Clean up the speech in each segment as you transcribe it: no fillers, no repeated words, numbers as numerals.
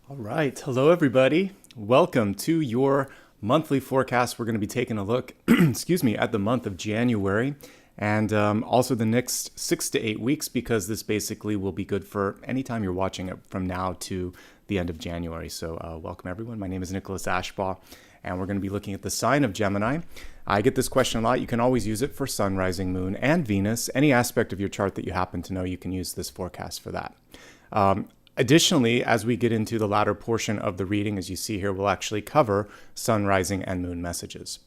All right. Hello, everybody. Welcome to your monthly forecast. We're going to be taking a look, at the month of January and also the next 6 to 8 weeks, because this basically will be good for any time you're watching it from now to the end of January. So welcome, everyone. My name is Nicholas Ashbaugh, and we're going to be looking at the sign of Gemini. I get this question a lot. You can always use it for sun, rising, moon, and Venus. Any aspect of your chart that you happen to know, you can use this forecast for that. Additionally, as we get into the latter portion of the reading, as you see here, we'll actually cover sun, rising, and moon messages.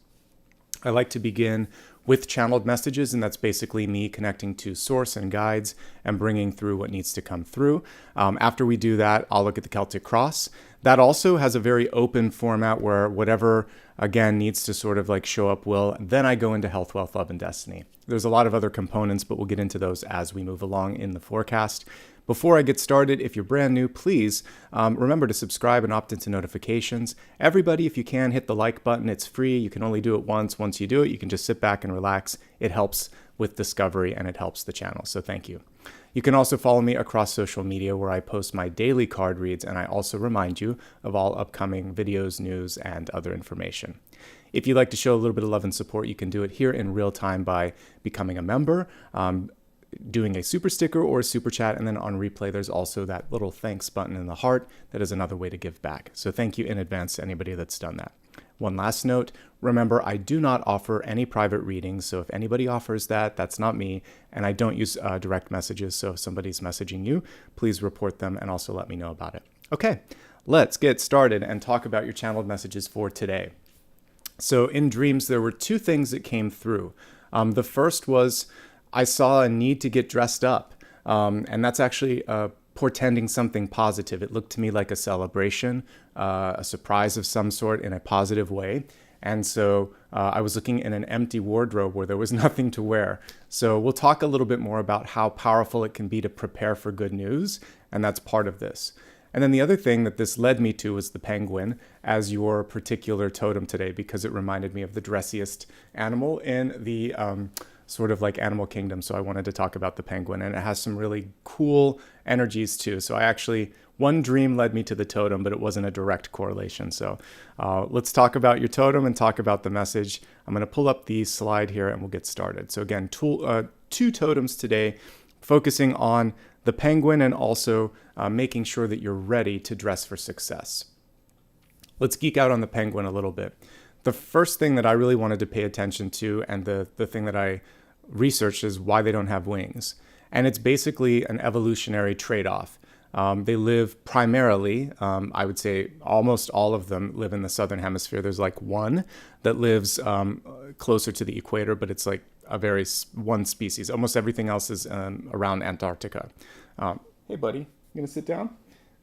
I like to begin with channeled messages, and that's basically me connecting to source and guides and bringing through what needs to come through. After we do that, I'll look at the Celtic Cross. That also has a very open format where whatever, again, needs to sort of like show up will. Then I go into health, wealth, love, and destiny. There's a lot of other components, but we'll get into those as we move along in the forecast. Before I get started, if you're brand new, please remember to subscribe and opt into notifications. Everybody, if you can, hit the like button. It's free. You can only do it once. Once you do it, you can just sit back and relax. It helps with discovery and it helps the channel. So thank you. You can also follow me across social media where I post my daily card reads, and I also remind you of all upcoming videos, news, and other information. If you'd like to show a little bit of love and support, you can do it here in real time by becoming a member, doing a super sticker or a super chat, and then on replay there's also that little thanks button in the heart. That is another way to give back. So thank you in advance to anybody that's done that. One last note, remember, I do not offer any private readings, so if anybody offers that, that's not me, and I don't use direct messages, so if somebody's messaging you, please report them and also let me know about it. Okay, let's get started and talk about your channeled messages for today. So in dreams, there were two things that came through. The first was I saw a need to get dressed up, and that's actually portending something positive. It looked to me like a celebration, a surprise of some sort in a positive way. And so I was looking in an empty wardrobe where there was nothing to wear. So we'll talk a little bit more about how powerful it can be to prepare for good news, and that's part of this. And then the other thing that this led me to was the penguin as your particular totem today, because it reminded me of the dressiest animal in the sort of like animal kingdom. So I wanted to talk about the penguin, and it has some really cool energies too. So one dream led me to the totem, but it wasn't a direct correlation. So let's talk about your totem and talk about the message. I'm going to pull up the slide here and we'll get started. So again, two totems today, focusing on the penguin and also making sure that you're ready to dress for success. Let's geek out on the penguin a little bit. The first thing that I really wanted to pay attention to, and the thing that I researched, is why they don't have wings. And it's basically an evolutionary trade-off. They live primarily, I would say almost all of them live in the southern hemisphere. There's like one that lives closer to the equator, but it's like one species. Almost everything else is around Antarctica. Hey, buddy, you gonna sit down?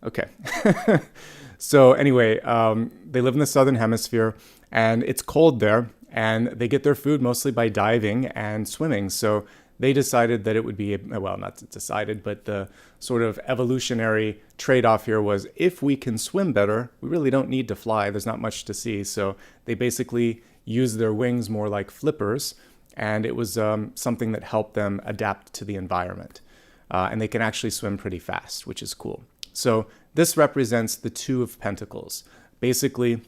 Okay. So anyway, they live in the southern hemisphere, and it's cold there, and they get their food mostly by diving and swimming. So they decided that it would be, well, not decided, but the sort of evolutionary trade-off here was, if we can swim better, we really don't need to fly. There's not much to see. So they basically use their wings more like flippers, and it was something that helped them adapt to the environment. And they can actually swim pretty fast, which is cool. So this represents the Two of Pentacles. Basically,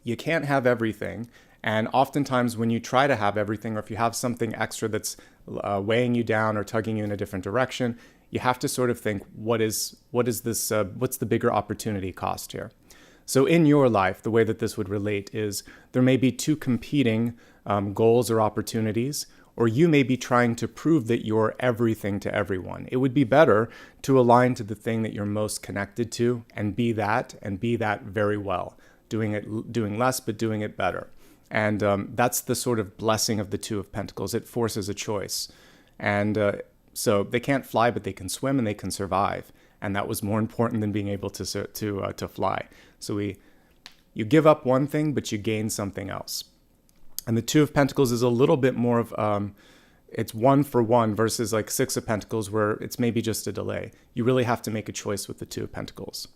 you can't have everything. And oftentimes when you try to have everything, or if you have something extra that's weighing you down or tugging you in a different direction, you have to sort of think, what's the bigger opportunity cost here? So in your life, the way that this would relate is there may be two competing goals or opportunities, or you may be trying to prove that you're everything to everyone. It would be better to align to the thing that you're most connected to and be that very well. Doing less, but doing it better. And that's the sort of blessing of the Two of Pentacles. It forces a choice. And so they can't fly, but they can swim and they can survive. And that was more important than being able to fly. So you give up one thing, but you gain something else. And the Two of Pentacles is a little bit more of, it's one for one versus like Six of Pentacles, where it's maybe just a delay. You really have to make a choice with the Two of Pentacles.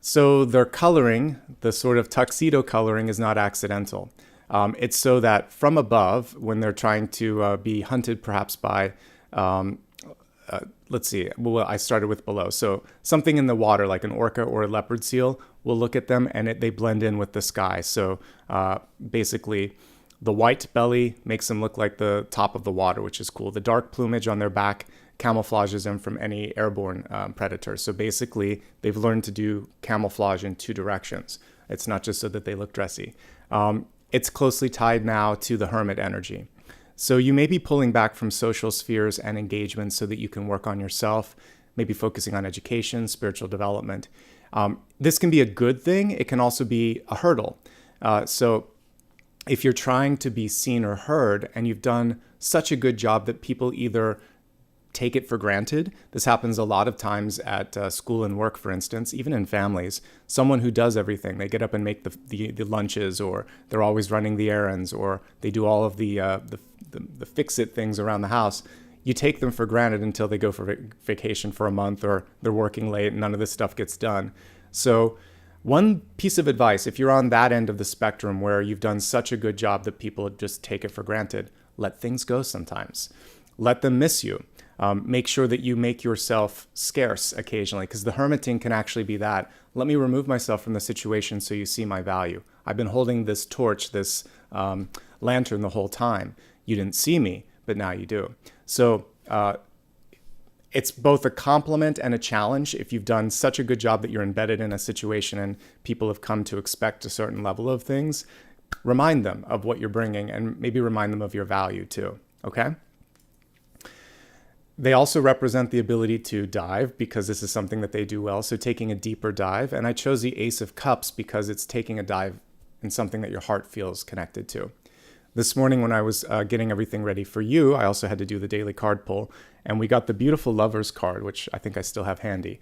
So their coloring, the sort of tuxedo coloring, is not accidental. It's so that from above, when they're trying to be hunted perhaps by let's see, well, I started with below. So something in the water, like an orca or a leopard seal, we'll look at them and they blend in with the sky. So basically, the white belly makes them look like the top of the water, which is cool. The dark plumage on their back camouflages them from any airborne predators. So basically, they've learned to do camouflage in two directions. It's not just so that they look dressy. It's closely tied now to the hermit energy. So you may be pulling back from social spheres and engagements so that you can work on yourself, maybe focusing on education, spiritual development. This can be a good thing. It can also be a hurdle. So if you're trying to be seen or heard and you've done such a good job that people either take it for granted. This happens a lot of times at school and work, for instance, even in families. Someone who does everything, they get up and make the lunches, or they're always running the errands, or they do all of the fix-it things around the house. You take them for granted until they go for vacation for a month, or they're working late and none of this stuff gets done. So one piece of advice, if you're on that end of the spectrum where you've done such a good job that people just take it for granted, let things go sometimes. Let them miss you. Make sure that you make yourself scarce occasionally, because the hermiting can actually be that. Let me remove myself from the situation so you see my value. I've been holding this torch, this lantern the whole time. You didn't see me, but now you do. So it's both a compliment and a challenge. If you've done such a good job that you're embedded in a situation and people have come to expect a certain level of things, remind them of what you're bringing and maybe remind them of your value too, okay? They also represent the ability to dive, because this is something that they do well. So taking a deeper dive. And I chose the Ace of Cups because it's taking a dive in something that your heart feels connected to. This morning when I was getting everything ready for you, I also had to do the daily card pull. And we got the beautiful Lover's card, which I think I still have handy.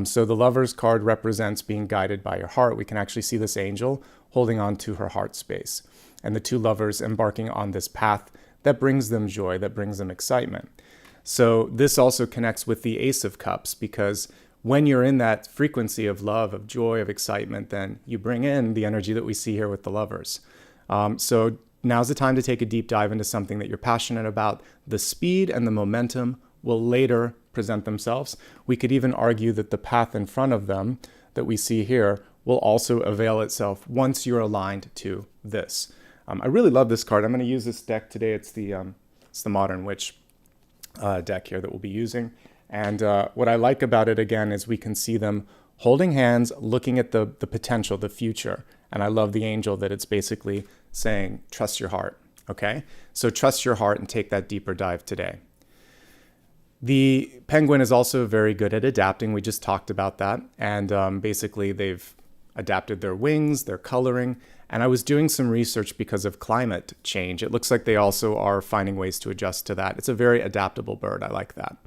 So the Lover's card represents being guided by your heart. We can actually see this angel holding on to her heart space. And the two lovers embarking on this path that brings them joy, that brings them excitement. So this also connects with the Ace of Cups, because when you're in that frequency of love, of joy, of excitement, then you bring in the energy that we see here with the lovers. So now's the time to take a deep dive into something that you're passionate about. The speed and the momentum will later present themselves. We could even argue that the path in front of them that we see here will also avail itself once you're aligned to this. I really love this card. I'm going to use this deck today. It's the Modern Witch deck here that we'll be using. And what I like about it, again, is we can see them holding hands, looking at the potential, the future. And I love the angel that it's basically saying, trust your heart, okay? So trust your heart and take that deeper dive today. The penguin is also very good at adapting. We just talked about that. And basically they've adapted their wings, their coloring. And I was doing some research because of climate change. It looks like they also are finding ways to adjust to that. It's a very adaptable bird. I like that.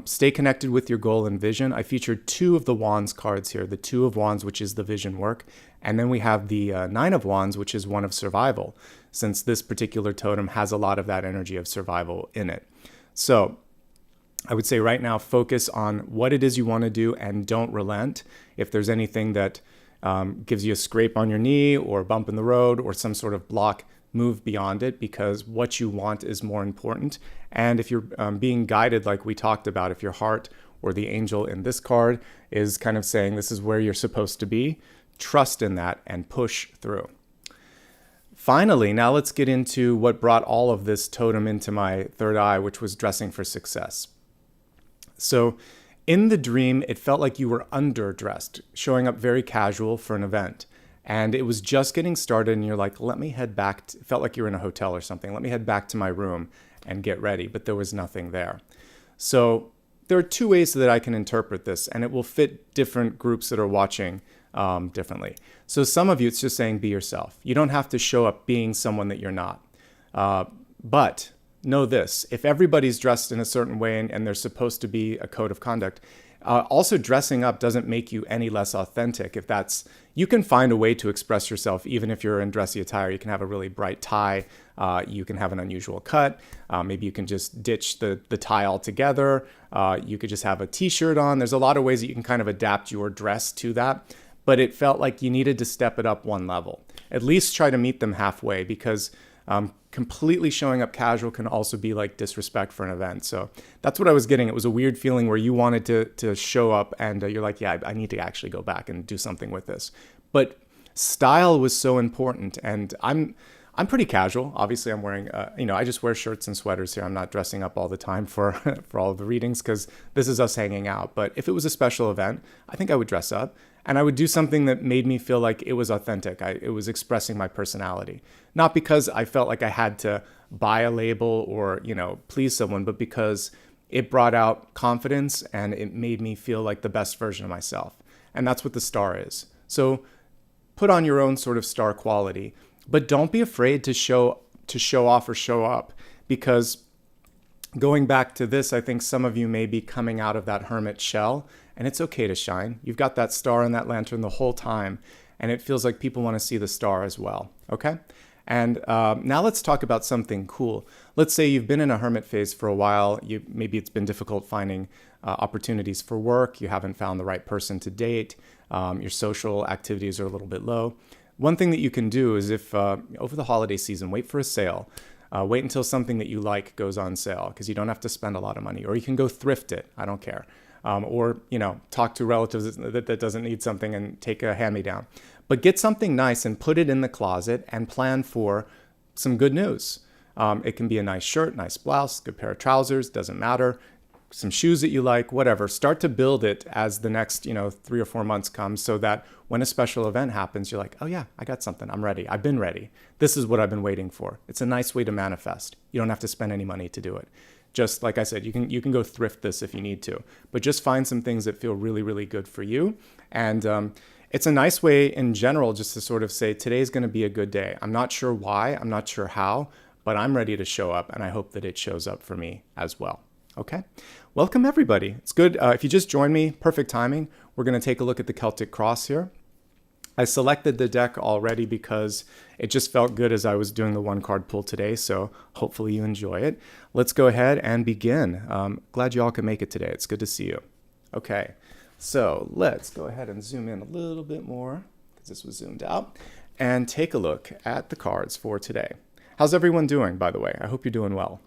Stay connected with your goal and vision. I featured 2 of the Wands cards here. The 2 of Wands, which is the vision work. And then we have the 9 of Wands, which is one of survival, since this particular totem has a lot of that energy of survival in it. So I would say right now, focus on what it is you want to do and don't relent. If there's anything that gives you a scrape on your knee or bump in the road or some sort of block, move beyond it, because what you want is more important. And if you're being guided, like we talked about, if your heart or the angel in this card is kind of saying this is where you're supposed to be, trust in that and push through. Finally, now let's get into what brought all of this totem into my third eye, which was dressing for success. So in the dream, it felt like you were underdressed, showing up very casual for an event. And it was just getting started and you're like, let me head back. It felt like you were in a hotel or something. Let me head back to my room and get ready. But there was nothing there. So there are 2 ways that I can interpret this, and it will fit different groups that are watching differently. So some of you, it's just saying be yourself. You don't have to show up being someone that you're not. But know this, if everybody's dressed in a certain way and there's supposed to be a code of conduct, also dressing up doesn't make you any less authentic. If that's, you can find a way to express yourself even if you're in dressy attire. You can have a really bright tie. You can have an unusual cut. Maybe you can just ditch the tie altogether. You could just have a t-shirt on. There's a lot of ways that you can kind of adapt your dress to that. But it felt like you needed to step it up one level. At least try to meet them halfway, because Completely showing up casual can also be like disrespect for an event. So that's what I was getting. It was a weird feeling where you wanted to show up and you're like, yeah, I need to actually go back and do something with this. But style was so important, and I'm pretty casual. Obviously, I'm wearing, I just wear shirts and sweaters here. I'm not dressing up all the time for for all of the readings because this is us hanging out. But if it was a special event, I think I would dress up and I would do something that made me feel like it was authentic. It was expressing my personality, not because I felt like I had to buy a label or, please someone, but because it brought out confidence and it made me feel like the best version of myself. And that's what the star is. So put on your own sort of star quality, but don't be afraid to show off or show up, because going back to this, I think some of you may be coming out of that hermit shell, and it's okay to shine. You've got that star and that lantern the whole time, and it feels like people want to see the star as well, okay? And now let's talk about something cool. Let's say you've been in a hermit phase for a while. Maybe it's been difficult finding opportunities for work. You haven't found the right person to date. Your social activities are a little bit low. One thing that you can do is if over the holiday season, wait for a sale. Wait until something that you like goes on sale, because you don't have to spend a lot of money. Or you can go thrift it. I don't care. Or talk to relatives that doesn't need something and take a hand-me-down. But get something nice and put it in the closet and plan for some good news. It can be a nice shirt, nice blouse, good pair of trousers, doesn't matter. Some shoes that you like, whatever. Start to build it as the next 3 or 4 months come, so that when a special event happens, you're like, oh yeah, I got something. I'm ready. I've been ready. This is what I've been waiting for. It's a nice way to manifest. You don't have to spend any money to do it. Just like I said, you can go thrift this if you need to, but just find some things that feel really, really good for you. And it's a nice way in general just to sort of say, today's going to be a good day. I'm not sure why, I'm not sure how, but I'm ready to show up, and I hope that it shows up for me as well. Okay, welcome everybody. It's good. If you just joined me, perfect timing. We're going to take a look at the Celtic Cross here. I selected the deck already because it just felt good as I was doing the one card pull today, so hopefully you enjoy it. Let's go ahead and begin. Glad you all could make it today. It's good to see you. Okay, so let's go ahead and zoom in a little bit more, because this was zoomed out, and take a look at the cards for today. How's everyone doing, by the way? I hope you're doing well.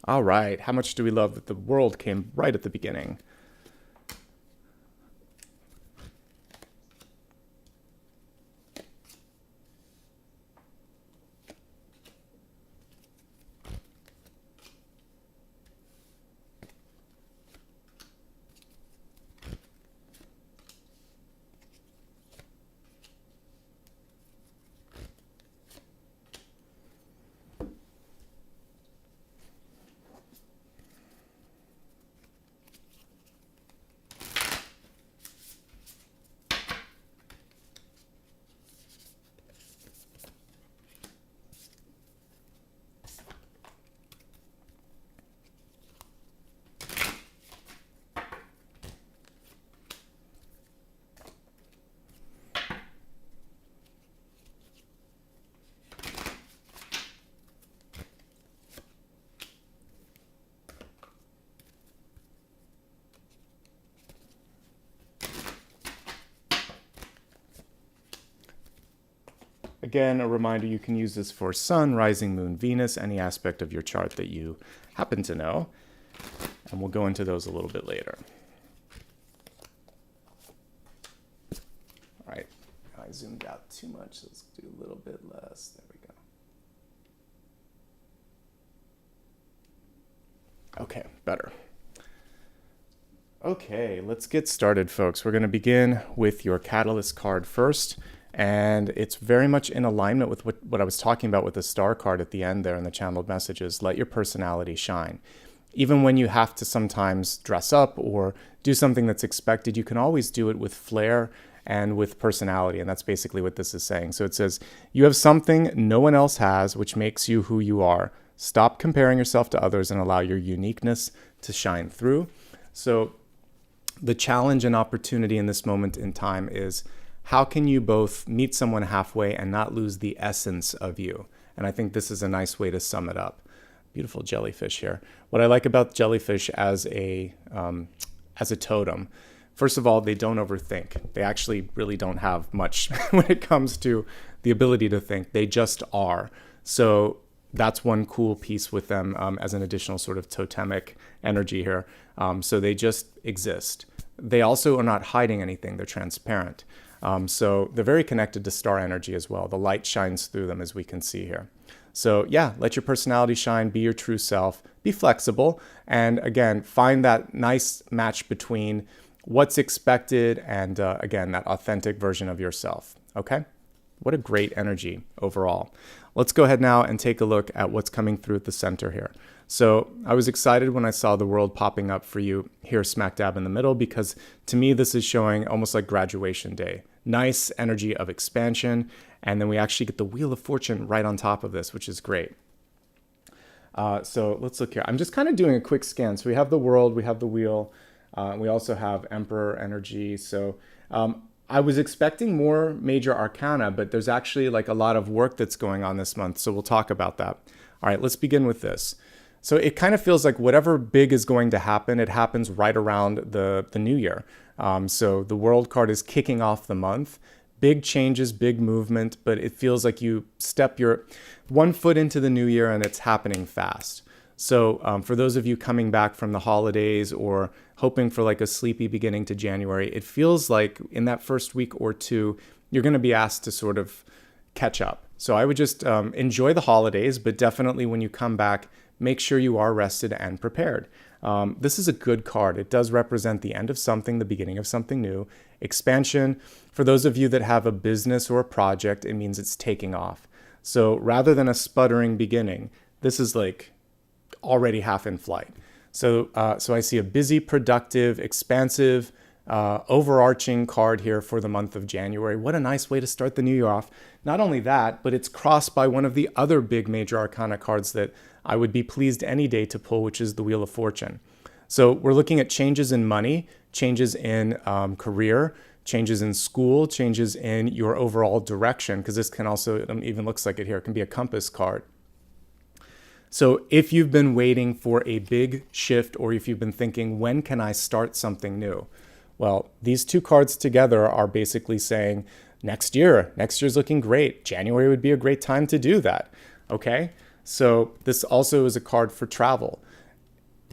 All right, how much do we love that the world came right at the beginning? Again, a reminder, you can use this for Sun, Rising, Moon, Venus, any aspect of your chart that you happen to know. And we'll go into those a little bit later. All right, I zoomed out too much. Let's do a little bit less. There we go. Okay, better. Okay, let's get started, folks. We're going to begin with your Catalyst card first. And it's very much in alignment with what I was talking about with the star card at the end there in the channeled messages. Let your personality shine. Even when you have to sometimes dress up or do something that's expected, you can always do it with flair and with personality. And that's basically what this is saying. So it says, you have something no one else has, which makes you who you are. Stop comparing yourself to others and allow your uniqueness to shine through. So the challenge and opportunity in this moment in time is, how can you both meet someone halfway and not lose the essence of you? And I think this is a nice way to sum it up. Beautiful jellyfish here. What I like about jellyfish as a totem, First of all, they don't overthink. They actually really don't have much when it comes to the ability to think. They just are. So that's one cool piece with them as an additional sort of totemic energy here. So they just exist. They also are not hiding anything. They're transparent. So they're very connected to star energy as well. The light shines through them, as we can see here. So yeah, let your personality shine, be your true self, be flexible, and again, find that nice match between what's expected and again, that authentic version of yourself. Okay? What a great energy overall. Let's go ahead now and take a look at what's coming through at the center here. So I was excited when I saw the world popping up for you here smack dab in the middle, because to me, this is showing almost like graduation day. Nice energy of expansion. And then we actually get the Wheel of Fortune right on top of this, which is great. So let's look here. I'm just kind of doing a quick scan. So we have the world, we have the wheel, we also have Emperor energy. So I was expecting more major arcana, but there's actually like a lot of work that's going on this month. So we'll talk about that. All right, let's begin with this. So it kind of feels like whatever big is going to happen, it happens right around the new year. So the world card is kicking off the month. Big changes, big movement, but it feels like you step your one foot into the new year and it's happening fast. So for those of you coming back from the holidays or hoping for like a sleepy beginning to January, it feels like in that first week or two, you're going to be asked to sort of catch up. So I would just enjoy the holidays, but definitely when you come back, make sure you are rested and prepared. This is a good card. It does represent the end of something, the beginning of something new. Expansion. For those of you that have a business or a project, it means it's taking off. So rather than a sputtering beginning, this is like already half in flight. So I see a busy, productive, expansive, overarching card here for the month of January. What a nice way to start the new year off. Not only that, but it's crossed by one of the other big major arcana cards that I would be pleased any day to pull, which is the Wheel of Fortune. So we're looking at changes in money, changes in career, changes in school, changes in your overall direction, because this can also, it even looks like it here, it can be a compass card. So if you've been waiting for a big shift, or if you've been thinking, when can I start something new? Well, these two cards together are basically saying, next year's looking great. January would be a great time to do that. Okay? So this also is a card for travel.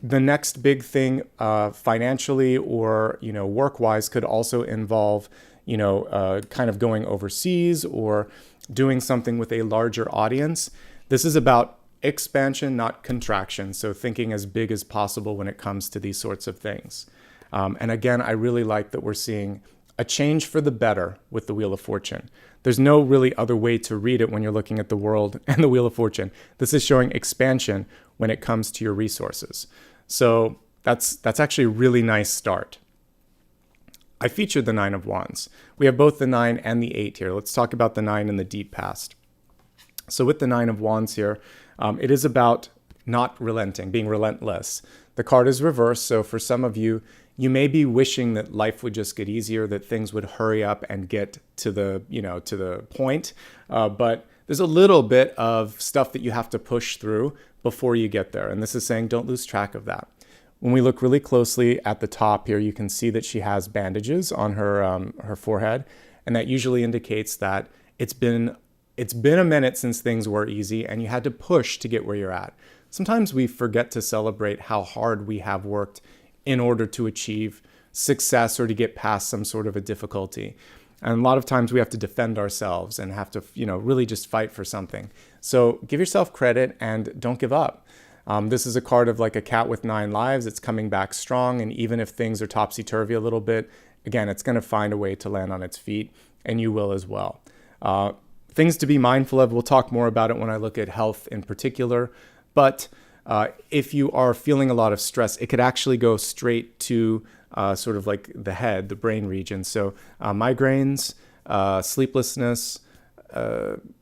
The next big thing financially or, work-wise could also involve, kind of going overseas or doing something with a larger audience. This is about expansion, not contraction. So thinking as big as possible when it comes to these sorts of things. And again, I really like that we're seeing a change for the better with the Wheel of Fortune. There's no really other way to read it when you're looking at the world and the Wheel of Fortune. This is showing expansion when it comes to your resources. So that's actually a really nice start. I featured the 9 of Wands. We have both the 9 and the 8 here. Let's talk about the 9 in the deep past. So with the 9 of Wands here, it is about not relenting, being relentless. The card is reversed, so for some of you, you may be wishing that life would just get easier, that things would hurry up and get to the, to the point. But there's a little bit of stuff that you have to push through before you get there. And this is saying don't lose track of that. When we look really closely at the top here, you can see that she has bandages on her forehead. And that usually indicates that it's been a minute since things were easy and you had to push to get where you're at. Sometimes we forget to celebrate how hard we have worked in order to achieve success or to get past some sort of a difficulty. And a lot of times we have to defend ourselves and have to, really just fight for something. So give yourself credit and don't give up. This is a card of like a cat with 9 lives. It's coming back strong. And even if things are topsy-turvy a little bit, again, it's going to find a way to land on its feet, and you will as well. Things to be mindful of. We'll talk more about it when I look at health in particular. But if you are feeling a lot of stress, it could actually go straight to sort of like the head, the brain region. So migraines, sleeplessness,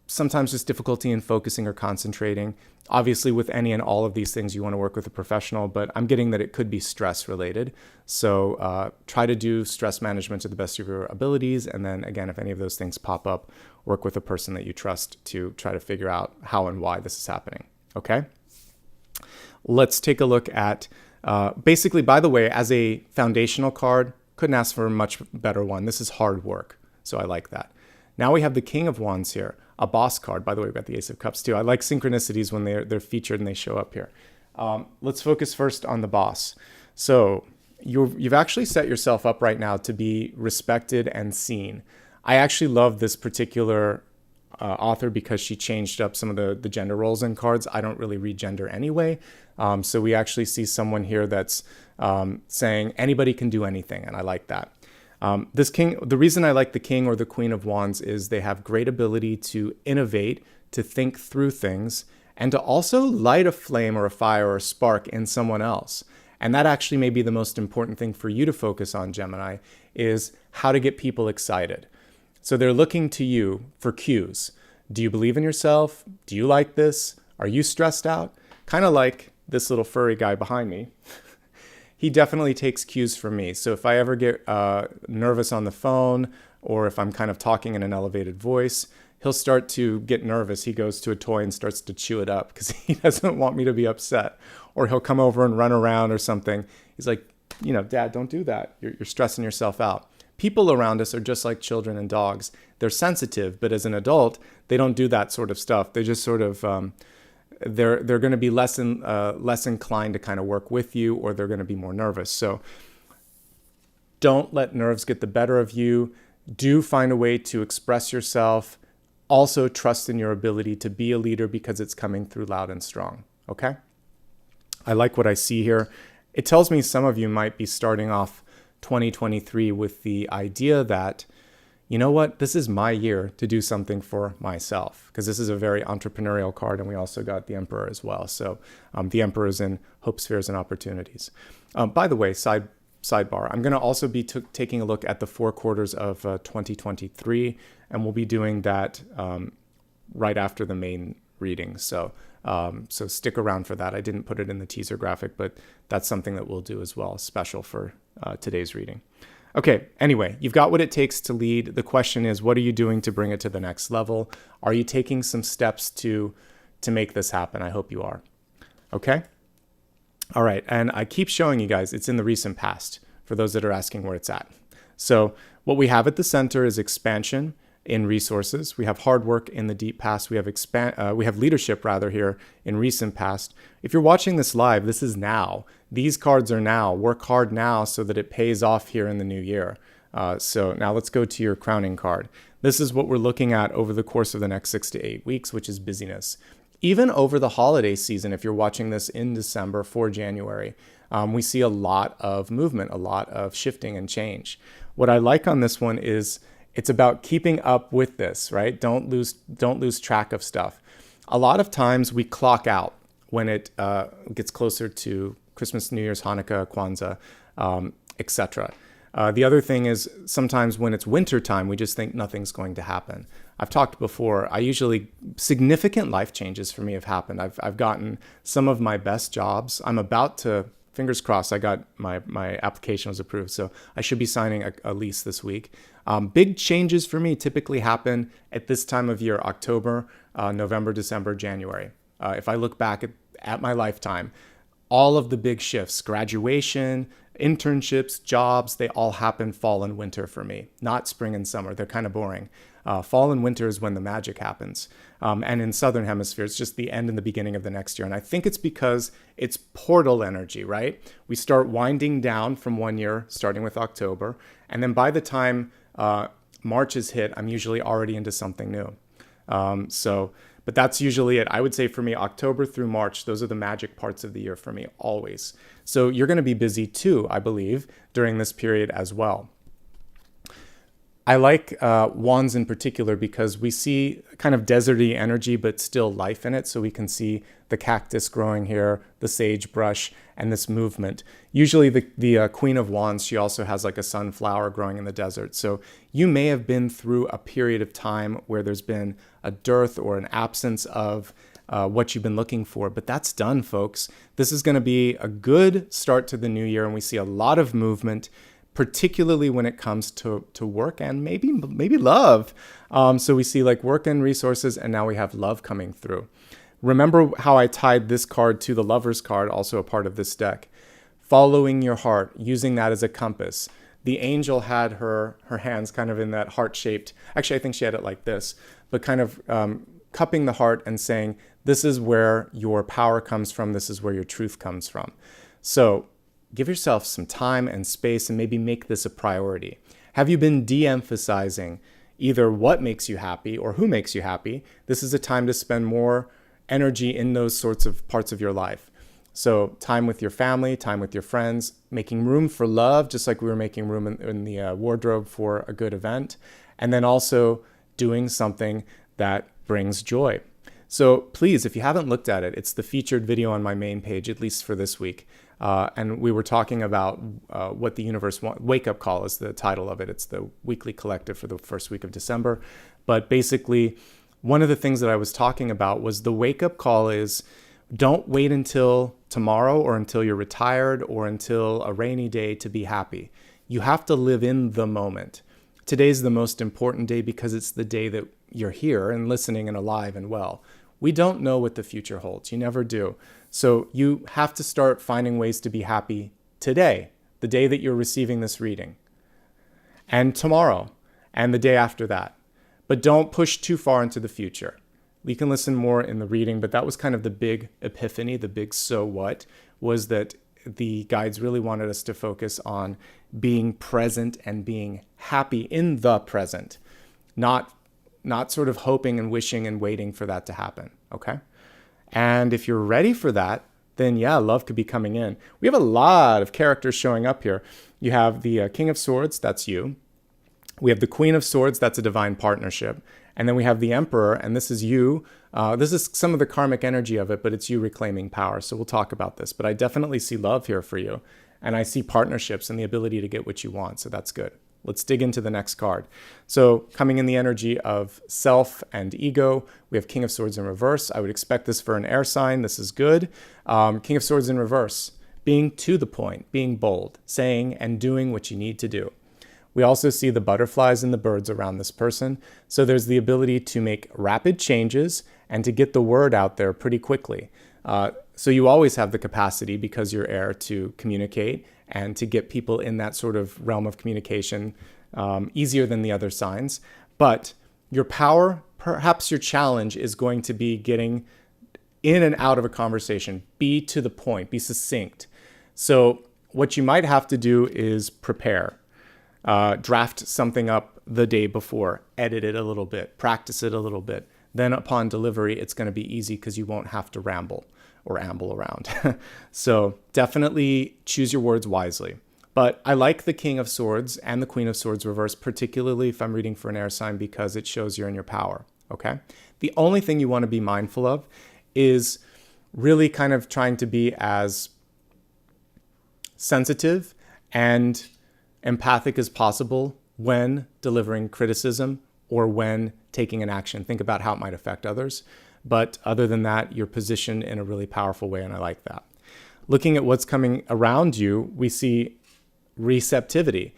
sometimes just difficulty in focusing or concentrating. Obviously, with any and all of these things, you want to work with a professional, but I'm getting that it could be stress related. So try to do stress management to the best of your abilities. And then again, if any of those things pop up, work with a person that you trust to try to figure out how and why this is happening. Okay? Let's take a look at, basically, by the way, as a foundational card, Couldn't ask for a much better one. This is hard work, so I like that. Now we have the King of Wands here, a boss card. By the way, we've got the Ace of Cups too. I like synchronicities when they're featured and they show up here. Let's focus first on the boss. So you've actually set yourself up right now to be respected and seen. I actually love this particular author because she changed up some of the gender roles in cards. I don't really read gender anyway. So we actually see someone here that's saying anybody can do anything, and I like that. This king, the reason I like the King or the Queen of Wands is they have great ability to innovate, to think through things, and to also light a flame or a fire or a spark in someone else. And that actually may be the most important thing for you to focus on, Gemini, is how to get people excited. So they're looking to you for cues. Do you believe in yourself? Do you like this? Are you stressed out? Kind of like this little furry guy behind me. He definitely takes cues from me. So if I ever get nervous on the phone, or if I'm kind of talking in an elevated voice, he'll start to get nervous. He goes to a toy and starts to chew it up because he doesn't want me to be upset. Or he'll come over and run around or something. He's like, Dad, don't do that. You're stressing yourself out. People around us are just like children and dogs. They're sensitive, but as an adult, they don't do that sort of stuff. They just sort of, they're going to be less inclined to kind of work with you, or they're going to be more nervous. So don't let nerves get the better of you. Do find a way to express yourself. Also trust in your ability to be a leader because it's coming through loud and strong. Okay? I like what I see here. It tells me some of you might be starting off 2023 with the idea that, you know what, this is my year to do something for myself, because this is a very entrepreneurial card, and we also got the Emperor as well. So the Emperor is in hopes, fears, and opportunities. By the way, sidebar, I'm going to also be taking a look at the 4 quarters of 2023, and we'll be doing that right after the main reading. So stick around for that. I didn't put it in the teaser graphic, but that's something that we'll do as well, special for today's reading. Okay, anyway, you've got what it takes to lead. The question is, what are you doing to bring it to the next level? Are you taking some steps to make this happen? I hope you are. Okay? All right, and I keep showing you guys, it's in the recent past, for those that are asking where it's at. So what we have at the center is expansion in resources. We have hard work in the deep past. We have leadership rather here in recent past. If you're watching this live, this is now. These cards are now. Work hard now so that it pays off here in the new year. So now let's go to your crowning card. This is what we're looking at over the course of the next 6 to 8 weeks, which is busyness. Even over the holiday season, if you're watching this in December for January, we see a lot of movement, a lot of shifting and change. What I like on this one is it's about keeping up with this, right? Don't lose track of stuff. A lot of times we clock out when it gets closer to Christmas, New Year's, Hanukkah, Kwanzaa, etc. The other thing is sometimes when it's winter time, we just think nothing's going to happen. I've talked before, significant life changes for me have happened. I've gotten some of my best jobs. I'm about to, fingers crossed, I got my application was approved, so I should be signing a lease this week. Big changes for me typically happen at this time of year, October, November, December, January. If I look back at my lifetime, all of the big shifts, graduation, internships, jobs, they all happen fall and winter for me, not spring and summer. They're kind of boring. Fall and winter is when the magic happens. And in Southern Hemisphere, it's just the end and the beginning of the next year. And I think it's because it's portal energy, right? We start winding down from one year, starting with October. And then by the time March is hit, I'm usually already into something new. But that's usually it. I would say for me, October through March, those are the magic parts of the year for me, always. So you're going to be busy too, I believe, during this period as well. I like wands in particular because we see kind of deserty energy, but still life in it. So we can see the cactus growing here, the sagebrush, and this movement. Usually the Queen of Wands, she also has like a sunflower growing in the desert. So you may have been through a period of time where there's been a dearth or an absence of what you've been looking for, but that's done, folks. This is going to be a good start to the new year, and we see a lot of movement, particularly when it comes to work and maybe love. So we see like work and resources, and now we have love coming through. Remember how I tied this card to the Lover's card, also a part of this deck. Following your heart, using that as a compass. the angel had her hands kind of in that heart-shaped, actually I think she had it like this, but kind of cupping the heart and saying, this is where your power comes from, this is where your truth comes from. So give yourself some time and space and maybe make this a priority. Have you been de-emphasizing either what makes you happy or who makes you happy? This is a time to spend more energy in those sorts of parts of your life. So time with your family, time with your friends, making room for love, just like we were making room in the wardrobe for a good event. And then also doing something that brings joy. So please, if you haven't looked at it, it's the featured video on my main page, at least for this week. And we were talking about what the universe wants. Wake Up Call is the title of it. It's the weekly collective for the first week of December. But basically, one of the things that I was talking about was the wake up call is don't wait until tomorrow or until you're retired or until a rainy day to be happy. You have to live in the moment. Today's the most important day because it's the day that you're here and listening and alive and well. We don't know what the future holds. You never do. So you have to start finding ways to be happy today, the day that you're receiving this reading, and tomorrow, and the day after that. But don't push too far into the future. We can listen more in the reading, but that was kind of the big epiphany, the big so what, was that the guides really wanted us to focus on being present and being happy in the present, not sort of hoping and wishing and waiting for that to happen, okay? And if you're ready for that, then yeah, love could be coming in. We have a lot of characters showing up here. You have the King of Swords, that's you. We have the Queen of Swords, that's a divine partnership. And then we have the Emperor, and this is you. This is some of the karmic energy of it, but it's you reclaiming power. So we'll talk about this. But I definitely see love here for you. And I see partnerships and the ability to get what you want. So that's good. Let's dig into the next card. So coming in the energy of self and ego, we have King of Swords in reverse. I would expect this for an air sign. This is good. King of Swords in reverse, being to the point, being bold, saying and doing what you need to do. We also see the butterflies and the birds around this person. So there's the ability to make rapid changes and to get the word out there pretty quickly. So you always have the capacity, because you're air, to communicate and to get people in that sort of realm of communication easier than the other signs. But your power, perhaps your challenge, is going to be getting in and out of a conversation. Be to the point, be succinct. So what you might have to do is prepare. Draft something up the day before, edit it a little bit, practice it a little bit. Then upon delivery, it's going to be easy because you won't have to ramble or amble around. So definitely choose your words wisely. But I like the King of Swords and the Queen of Swords reverse, particularly if I'm reading for an air sign, because it shows you're in your power, okay? The only thing you want to be mindful of is really kind of trying to be as sensitive and empathic as possible when delivering criticism or when taking an action. Think about how it might affect others. But other than that, you're positioned in a really powerful way, and I like that. Looking at what's coming around you, we see receptivity.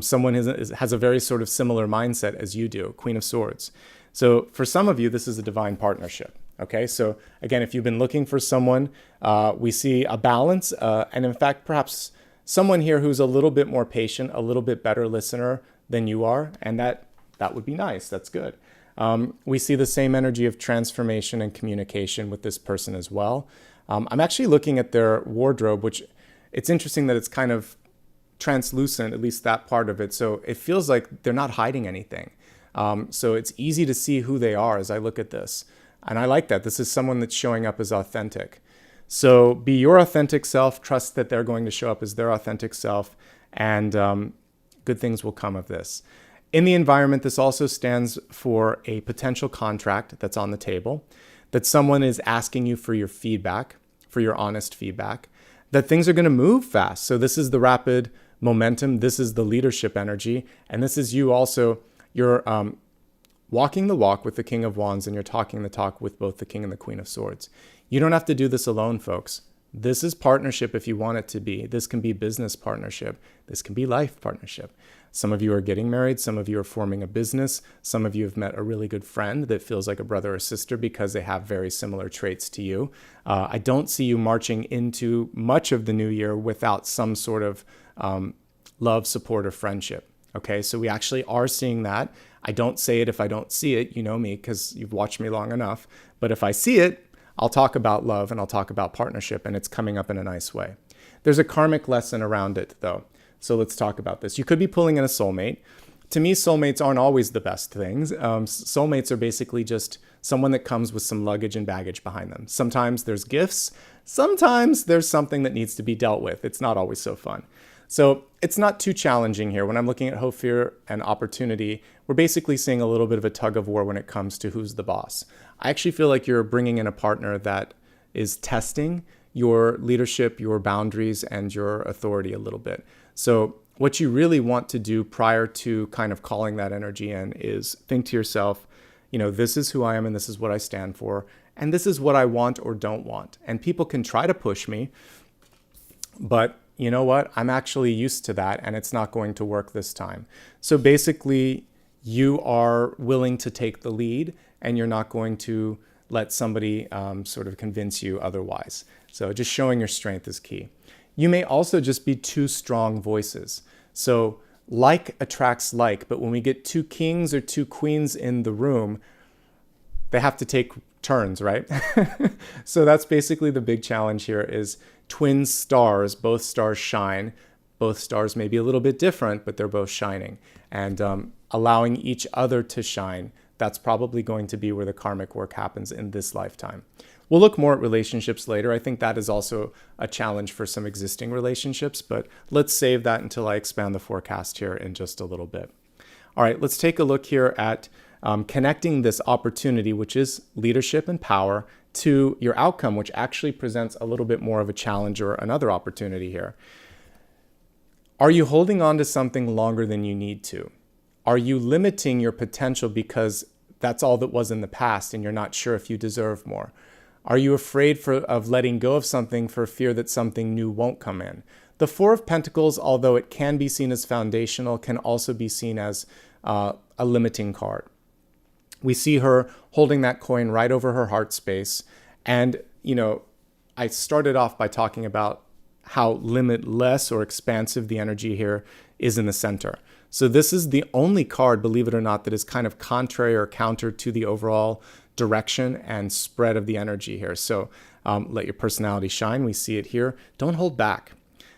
Someone has a very sort of similar mindset as you do, Queen of Swords. So for some of you, this is a divine partnership. Okay, so again, if you've been looking for someone, we see a balance, and in fact, perhaps someone here who's a little bit more patient, a little bit better listener than you are, and that would be nice. That's good. We see the same energy of transformation and communication with this person as well. I'm actually looking at their wardrobe, which it's interesting that it's kind of translucent, at least that part of it. So it feels like they're not hiding anything. So it's easy to see who they are as I look at this. And I like that. This is someone that's showing up as authentic. So be your authentic self, trust that they're going to show up as their authentic self, and good things will come of this. In the environment, this also stands for a potential contract that's on the table, that someone is asking you for your feedback, for your honest feedback, that things are going to move fast. So this is the rapid momentum, this is the leadership energy, and this is you also, you're walking the walk with the King of Wands, and you're talking the talk with both the King and the Queen of Swords. You don't have to do this alone, folks. This is partnership if you want it to be. This can be business partnership. This can be life partnership. Some of you are getting married. Some of you are forming a business. Some of you have met a really good friend that feels like a brother or sister because they have very similar traits to you. I don't see you marching into much of the new year without some sort of love, support, or friendship. Okay, so we actually are seeing that. I don't say it if I don't see it. You know me because you've watched me long enough. But if I see it, I'll talk about love and I'll talk about partnership, and it's coming up in a nice way. There's a karmic lesson around it, though. So let's talk about this. You could be pulling in a soulmate. To me, soulmates aren't always the best things. Soulmates are basically just someone that comes with some luggage and baggage behind them. Sometimes there's gifts. Sometimes there's something that needs to be dealt with. It's not always so fun. So it's not too challenging here. When I'm looking at hope, fear, and opportunity, we're basically seeing a little bit of a tug of war when it comes to who's the boss. I actually feel like you're bringing in a partner that is testing your leadership, your boundaries, and your authority a little bit. So what you really want to do prior to kind of calling that energy in is think to yourself, this is who I am and this is what I stand for, and this is what I want or don't want. And people can try to push me, but you know what? I'm actually used to that, and it's not going to work this time. So basically, you are willing to take the lead, and you're not going to let somebody sort of convince you otherwise. So just showing your strength is key. You may also just be two strong voices. So like attracts like, but when we get two kings or two queens in the room, they have to take turns, right? So that's basically the big challenge here is twin stars, both stars shine. Both stars may be a little bit different, but they're both shining. And allowing each other to shine, that's probably going to be where the karmic work happens in this lifetime. We'll look more at relationships later. I think that is also a challenge for some existing relationships, but let's save that until I expand the forecast here in just a little bit. All right, let's take a look here at connecting this opportunity, which is leadership and power, to your outcome, which actually presents a little bit more of a challenge or another opportunity here. Are you holding on to something longer than you need to? Are you limiting your potential because that's all that was in the past and you're not sure if you deserve more? Are you afraid of letting go of something for fear that something new won't come in? The Four of Pentacles, although it can be seen as foundational, can also be seen as a limiting card. We see her holding that coin right over her heart space. And, I started off by talking about how limitless or expansive the energy here is in the center. So this is the only card, believe it or not, that is kind of contrary or counter to the overall direction and spread of the energy here. So let your personality shine. We see it here. Don't hold back.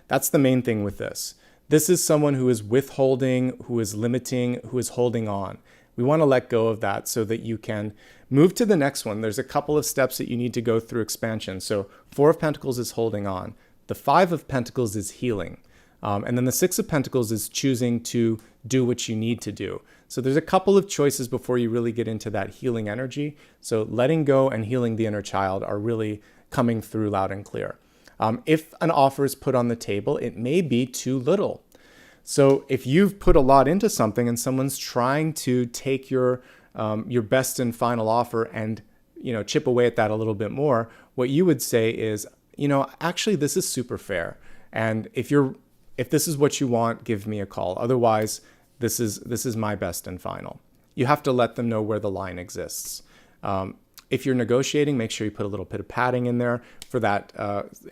That's the main thing with this. This is someone who is withholding, who is limiting, who is holding on. We want to let go of that so that you can move to the next one. There's a couple of steps that you need to go through expansion. So Four of Pentacles is holding on. The Five of Pentacles is healing. And then the Six of Pentacles is choosing to do what you need to do. So there's a couple of choices before you really get into that healing energy. So letting go and healing the inner child are really coming through loud and clear. If an offer is put on the table, it may be too little. So if you've put a lot into something and someone's trying to take your best and final offer and chip away at that a little bit more, what you would say is, actually this is super fair. And if this is what you want, give me a call. Otherwise, this is my best and final. You have to let them know where the line exists. If you're negotiating, make sure you put a little bit of padding in there for that.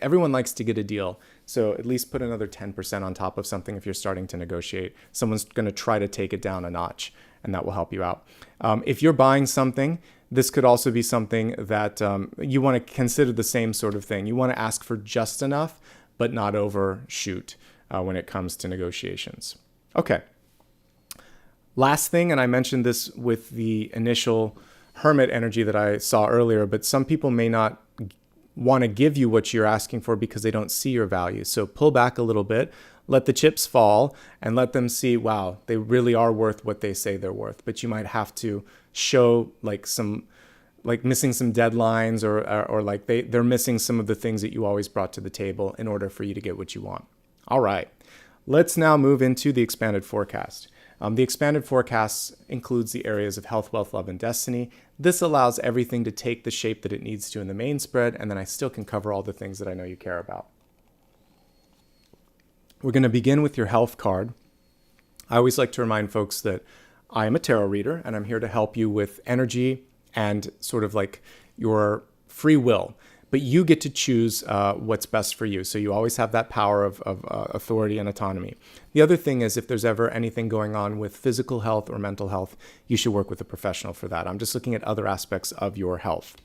Everyone likes to get a deal. So at least put another 10% on top of something if you're starting to negotiate. Someone's going to try to take it down a notch, and that will help you out. If you're buying something, this could also be something that you want to consider the same sort of thing. You want to ask for just enough, but not overshoot when it comes to negotiations. Okay. Last thing, and I mentioned this with the initial hermit energy that I saw earlier, but some people may not want to give you what you're asking for because they don't see your value. So pull back a little bit, let the chips fall, and let them see, wow, they really are worth what they say they're worth. But you might have to show missing some deadlines or like they're missing some of the things that you always brought to the table in order for you to get what you want. All right, let's now move into the expanded forecast. The expanded forecast includes the areas of health, wealth, love, and destiny. This allows everything to take the shape that it needs to in the main spread, and then I still can cover all the things that I know you care about. We're going to begin with your health card. I always like to remind folks that I am a tarot reader, and I'm here to help you with energy and sort of like your free will. but you get to choose what's best for you. So you always have that power of authority and autonomy. The other thing is, if there's ever anything going on with physical health or mental health, you should work with a professional for that. I'm just looking at other aspects of your health.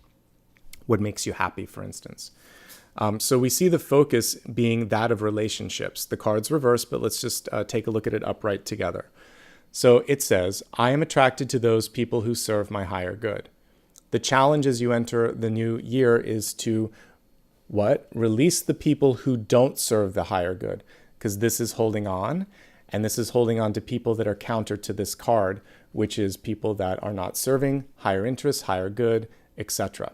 What makes you happy, for instance. So we see the focus being that of relationships. The card's reversed, but let's just take a look at it upright together. So it says, I am attracted to those people who serve my higher good. The challenge as you enter the new year is to what? Release the people who don't serve the higher good, because this is holding on, and this is holding on to people that are counter to this card, which is people that are not serving higher interest, higher good, etc.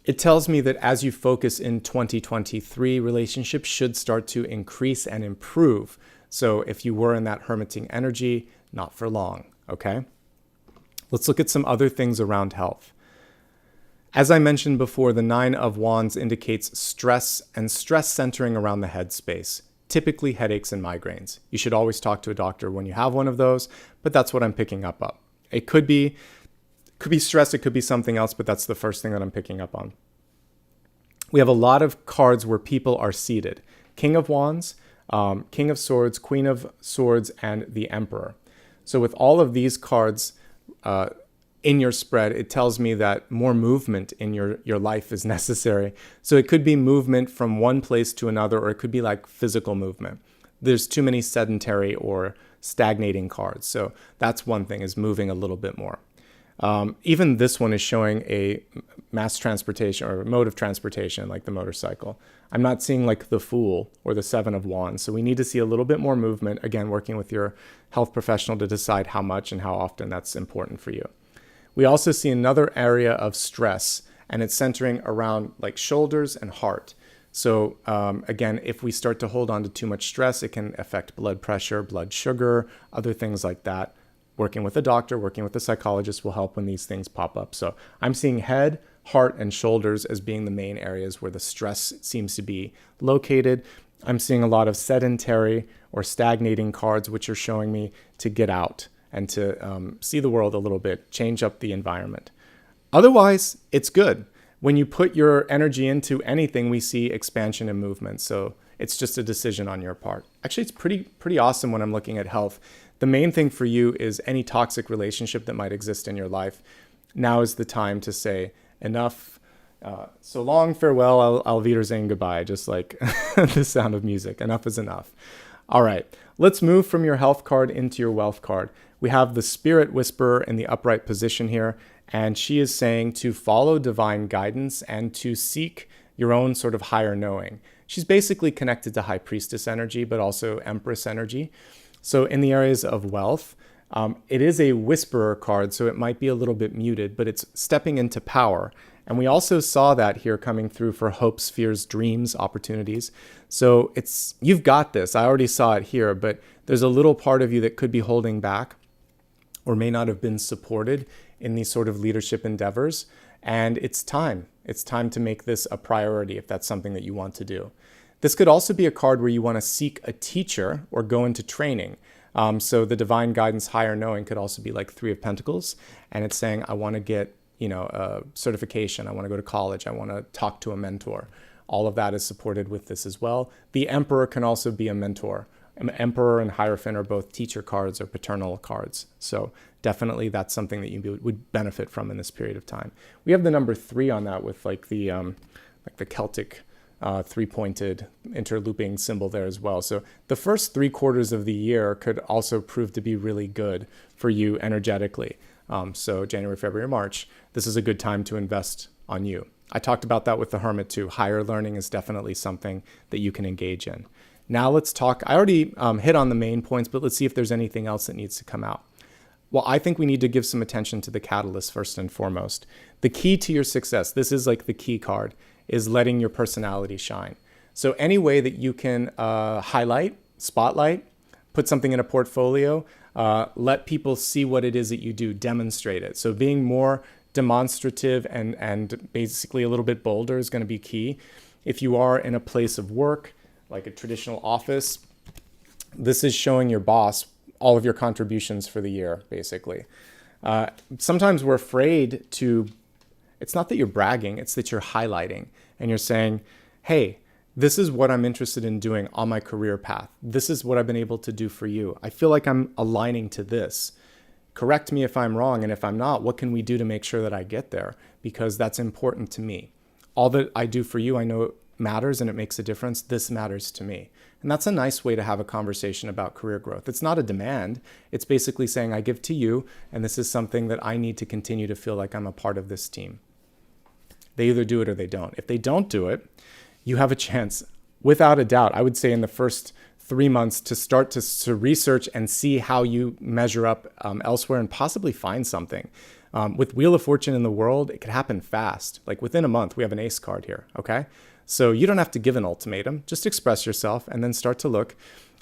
It tells me that as you focus in 2023, relationships should start to increase and improve. So if you were in that hermiting energy, not for long, okay? Let's look at some other things around health. As I mentioned before, the 9 of Wands indicates stress, and stress centering around the head space, typically headaches and migraines. You should always talk to a doctor when you have one of those, but that's what I'm picking up. It could be stress, it could be something else, but that's the first thing that I'm picking up on. We have a lot of cards where people are seated. King of Wands, King of Swords, Queen of Swords, and the Emperor. So with all of these cards in your spread, it tells me that more movement in your life is necessary. So it could be movement from one place to another, or it could be like physical movement. There's too many sedentary or stagnating cards. So that's one thing, is moving a little bit more. Even this one is showing a mass transportation or mode of transportation, like the motorcycle. I'm not seeing like the Fool or the 7 of Wands. So we need to see a little bit more movement, again, working with your health professional to decide how much and how often that's important for you. We also see another area of stress, and it's centering around like shoulders and heart. So again, if we start to hold on to too much stress, it can affect blood pressure, blood sugar, other things like that. Working with a doctor, working with a psychologist will help when these things pop up. So I'm seeing head, heart, and shoulders as being the main areas where the stress seems to be located. I'm seeing a lot of sedentary or stagnating cards, which are showing me to get out and to see the world a little bit, change up the environment. Otherwise, it's good. When you put your energy into anything, we see expansion and movement. So it's just a decision on your part. Actually, it's pretty awesome when I'm looking at health. The main thing for you is any toxic relationship that might exist in your life. Now is the time to say enough. So long, farewell, Auf Wiedersehen, goodbye. Just like the sound of music. Enough is enough. All right, let's move from your health card into your wealth card. We have the Spirit Whisperer in the upright position here, and she is saying to follow divine guidance and to seek your own sort of higher knowing. She's basically connected to High Priestess energy, but also Empress energy. So in the areas of wealth, it is a whisperer card, so it might be a little bit muted, but it's stepping into power. And we also saw that here coming through for hopes, fears, dreams, opportunities. So you've got this. I already saw it here, but there's a little part of you that could be holding back or may not have been supported in these sort of leadership endeavors. And it's time. It's time to make this a priority if that's something that you want to do. This could also be a card where you want to seek a teacher or go into training. So the divine guidance, higher knowing could also be like 3 of Pentacles. And it's saying, I want to get, a certification. I want to go to college. I want to talk to a mentor. All of that is supported with this as well. The Emperor can also be a mentor. Emperor and Hierophant are both teacher cards or paternal cards. So definitely that's something that you would benefit from in this period of time. We have the number 3 on that with like the Celtic 3-pointed interlooping symbol there as well. So the first 3 quarters of the year could also prove to be really good for you energetically. So January, February, March, this is a good time to invest on you. I talked about that with the Hermit too. Higher learning is definitely something that you can engage in. Now let's talk. I already hit on the main points, but let's see if there's anything else that needs to come out. Well, I think we need to give some attention to the catalyst first and foremost. The key to your success, this is like the key card, is letting your personality shine. So any way that you can highlight, spotlight, put something in a portfolio, let people see what it is that you do, demonstrate it. So being more demonstrative and basically a little bit bolder is going to be key. If you are in a place of work, like a traditional office, this is showing your boss all of your contributions for the year, basically. Sometimes we're afraid to It's not that you're bragging, it's that you're highlighting and you're saying, hey, this is what I'm interested in doing on my career path. This is what I've been able to do for you. I feel like I'm aligning to this. Correct me if I'm wrong, and if I'm not, what can we do to make sure that I get there? Because that's important to me. All that I do for you, I know it matters and it makes a difference. This matters to me. And that's a nice way to have a conversation about career growth. It's not a demand. It's basically saying, I give to you, and this is something that I need to continue to feel like I'm a part of this team. They either do it or they don't. If they don't do it, you have a chance, without a doubt, I would say in the first 3 months, to start to research and see how you measure up elsewhere and possibly find something. With Wheel of Fortune in the world, it could happen fast. Like within a month, we have an ace card here, okay? So you don't have to give an ultimatum, just express yourself and then start to look.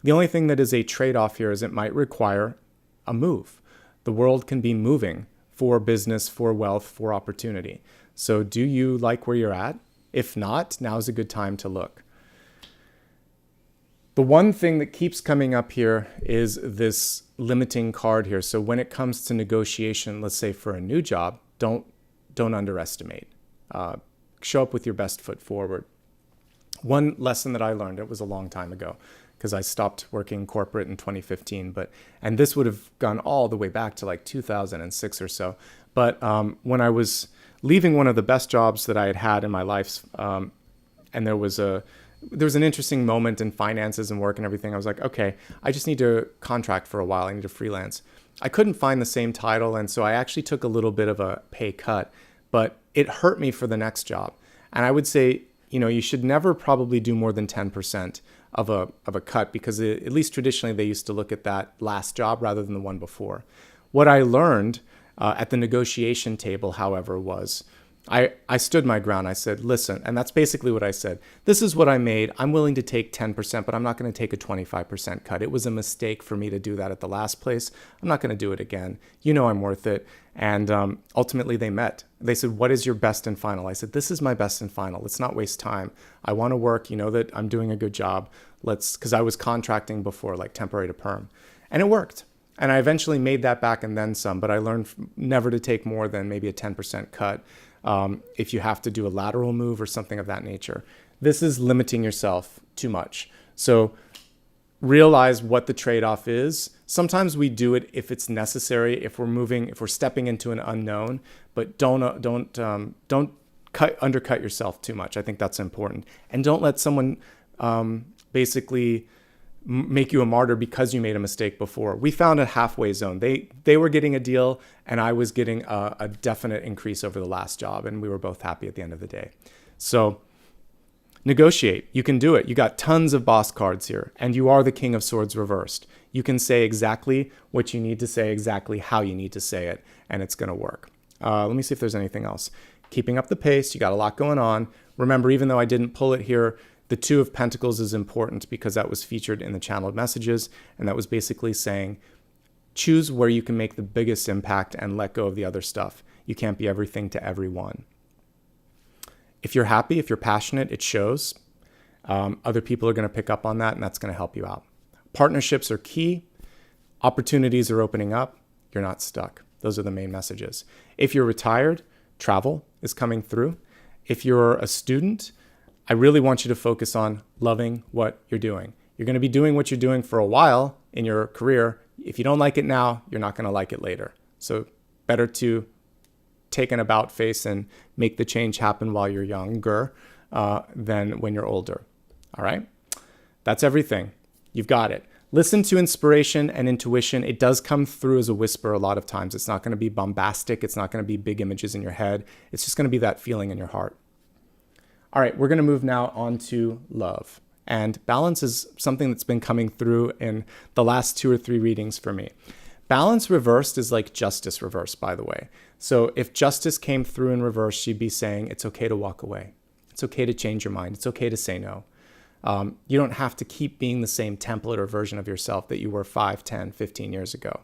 The only thing that is a trade-off here is it might require a move. The world can be moving for business, for wealth, for opportunity. So do you like where you're at? If not, now's a good time to look. The one thing that keeps coming up here is this limiting card here. So when it comes to negotiation, let's say for a new job, don't underestimate. Show up with your best foot forward. One lesson that I learned, it was a long time ago because I stopped working corporate in 2015, and this would have gone all the way back to like 2006 or so. But when I was leaving one of the best jobs that I had had in my life, and there was an interesting moment in finances and work and everything. I was like, okay, I just need to contract for a while. I need to freelance. I couldn't find the same title. And so I actually took a little bit of a pay cut, but it hurt me for the next job. And I would say, you should never probably do more than 10% of a cut, because at least traditionally they used to look at that last job rather than the one before. What I learned at the negotiation table, however, was I stood my ground. I said, listen, and that's basically what I said. This is what I made. I'm willing to take 10%, but I'm not going to take a 25% cut. It was a mistake for me to do that at the last place. I'm not going to do it again. I'm worth it. And ultimately they met. They said, what is your best and final? I said, this is my best and final. Let's not waste time. I want to work. You know that I'm doing a good job. Because I was contracting before, like temporary to perm. And it worked. And I eventually made that back and then some, but I learned never to take more than maybe a 10% cut. If you have to do a lateral move or something of that nature. This is limiting yourself too much. So realize what the trade-off is. Sometimes we do it if it's necessary, if we're stepping into an unknown, but don't undercut yourself too much. I think that's important. And don't let someone basically make you a martyr because you made a mistake before. We found a halfway zone. They were getting a deal and I was getting a definite increase over the last job, and we were both happy at the end of the day. So negotiate. You can do it. You got tons of boss cards here, and you are the King of Swords reversed. You can say exactly what you need to say, exactly how you need to say it, and it's going to work. Let me see if there's anything else. Keeping up the pace. You got a lot going on. Remember, even though I didn't pull it here, the Two of Pentacles is important because that was featured in the channeled messages, and that was basically saying, choose where you can make the biggest impact and let go of the other stuff. You can't be everything to everyone. If you're happy, if you're passionate, it shows. Other people are going to pick up on that, and that's going to help you out. Partnerships are key. Opportunities are opening up. You're not stuck. Those are the main messages. If you're retired, travel is coming through. If you're a student, I really want you to focus on loving what you're doing. You're going to be doing what you're doing for a while in your career. If you don't like it now, you're not going to like it later. So better to take an about face and make the change happen while you're younger than when you're older. All right? That's everything. You've got it. Listen to inspiration and intuition. It does come through as a whisper a lot of times. It's not going to be bombastic. It's not going to be big images in your head. It's just going to be that feeling in your heart. All right, we're going to move now on to love. And balance is something that's been coming through in the last 2 or 3 readings for me. Balance reversed is like justice reversed, by the way. So if justice came through in reverse, she'd be saying it's okay to walk away. It's okay to change your mind. It's okay to say no. You don't have to keep being the same template or version of yourself that you were 5, 10, 15 years ago.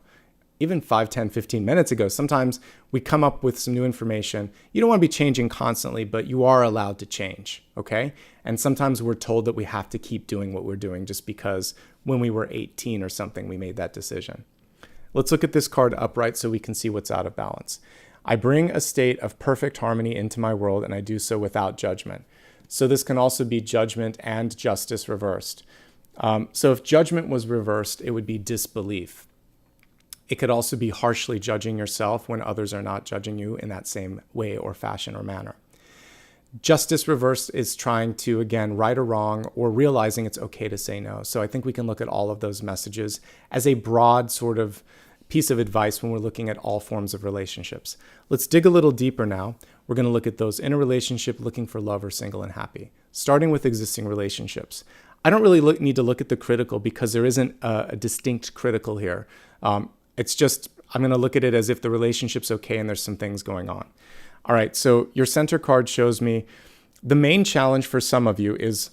Even 5, 10, 15 minutes ago. Sometimes we come up with some new information. You don't want to be changing constantly, but you are allowed to change, okay? And sometimes we're told that we have to keep doing what we're doing just because when we were 18 or something, we made that decision. Let's look at this card upright so we can see what's out of balance. I bring a state of perfect harmony into my world, and I do so without judgment. So this can also be judgment and justice reversed. So if judgment was reversed, it would be disbelief. It could also be harshly judging yourself when others are not judging you in that same way or fashion or manner. Justice reversed is trying to, again, right or wrong, or realizing it's okay to say no. So I think we can look at all of those messages as a broad sort of piece of advice when we're looking at all forms of relationships. Let's dig a little deeper now. We're going to look at those in a relationship, looking for love, or single and happy, starting with existing relationships. I don't really need to look at the critical because there isn't a distinct critical here. It's just, I'm going to look at it as if the relationship's okay and there's some things going on. All right, so your center card shows me the main challenge for some of you is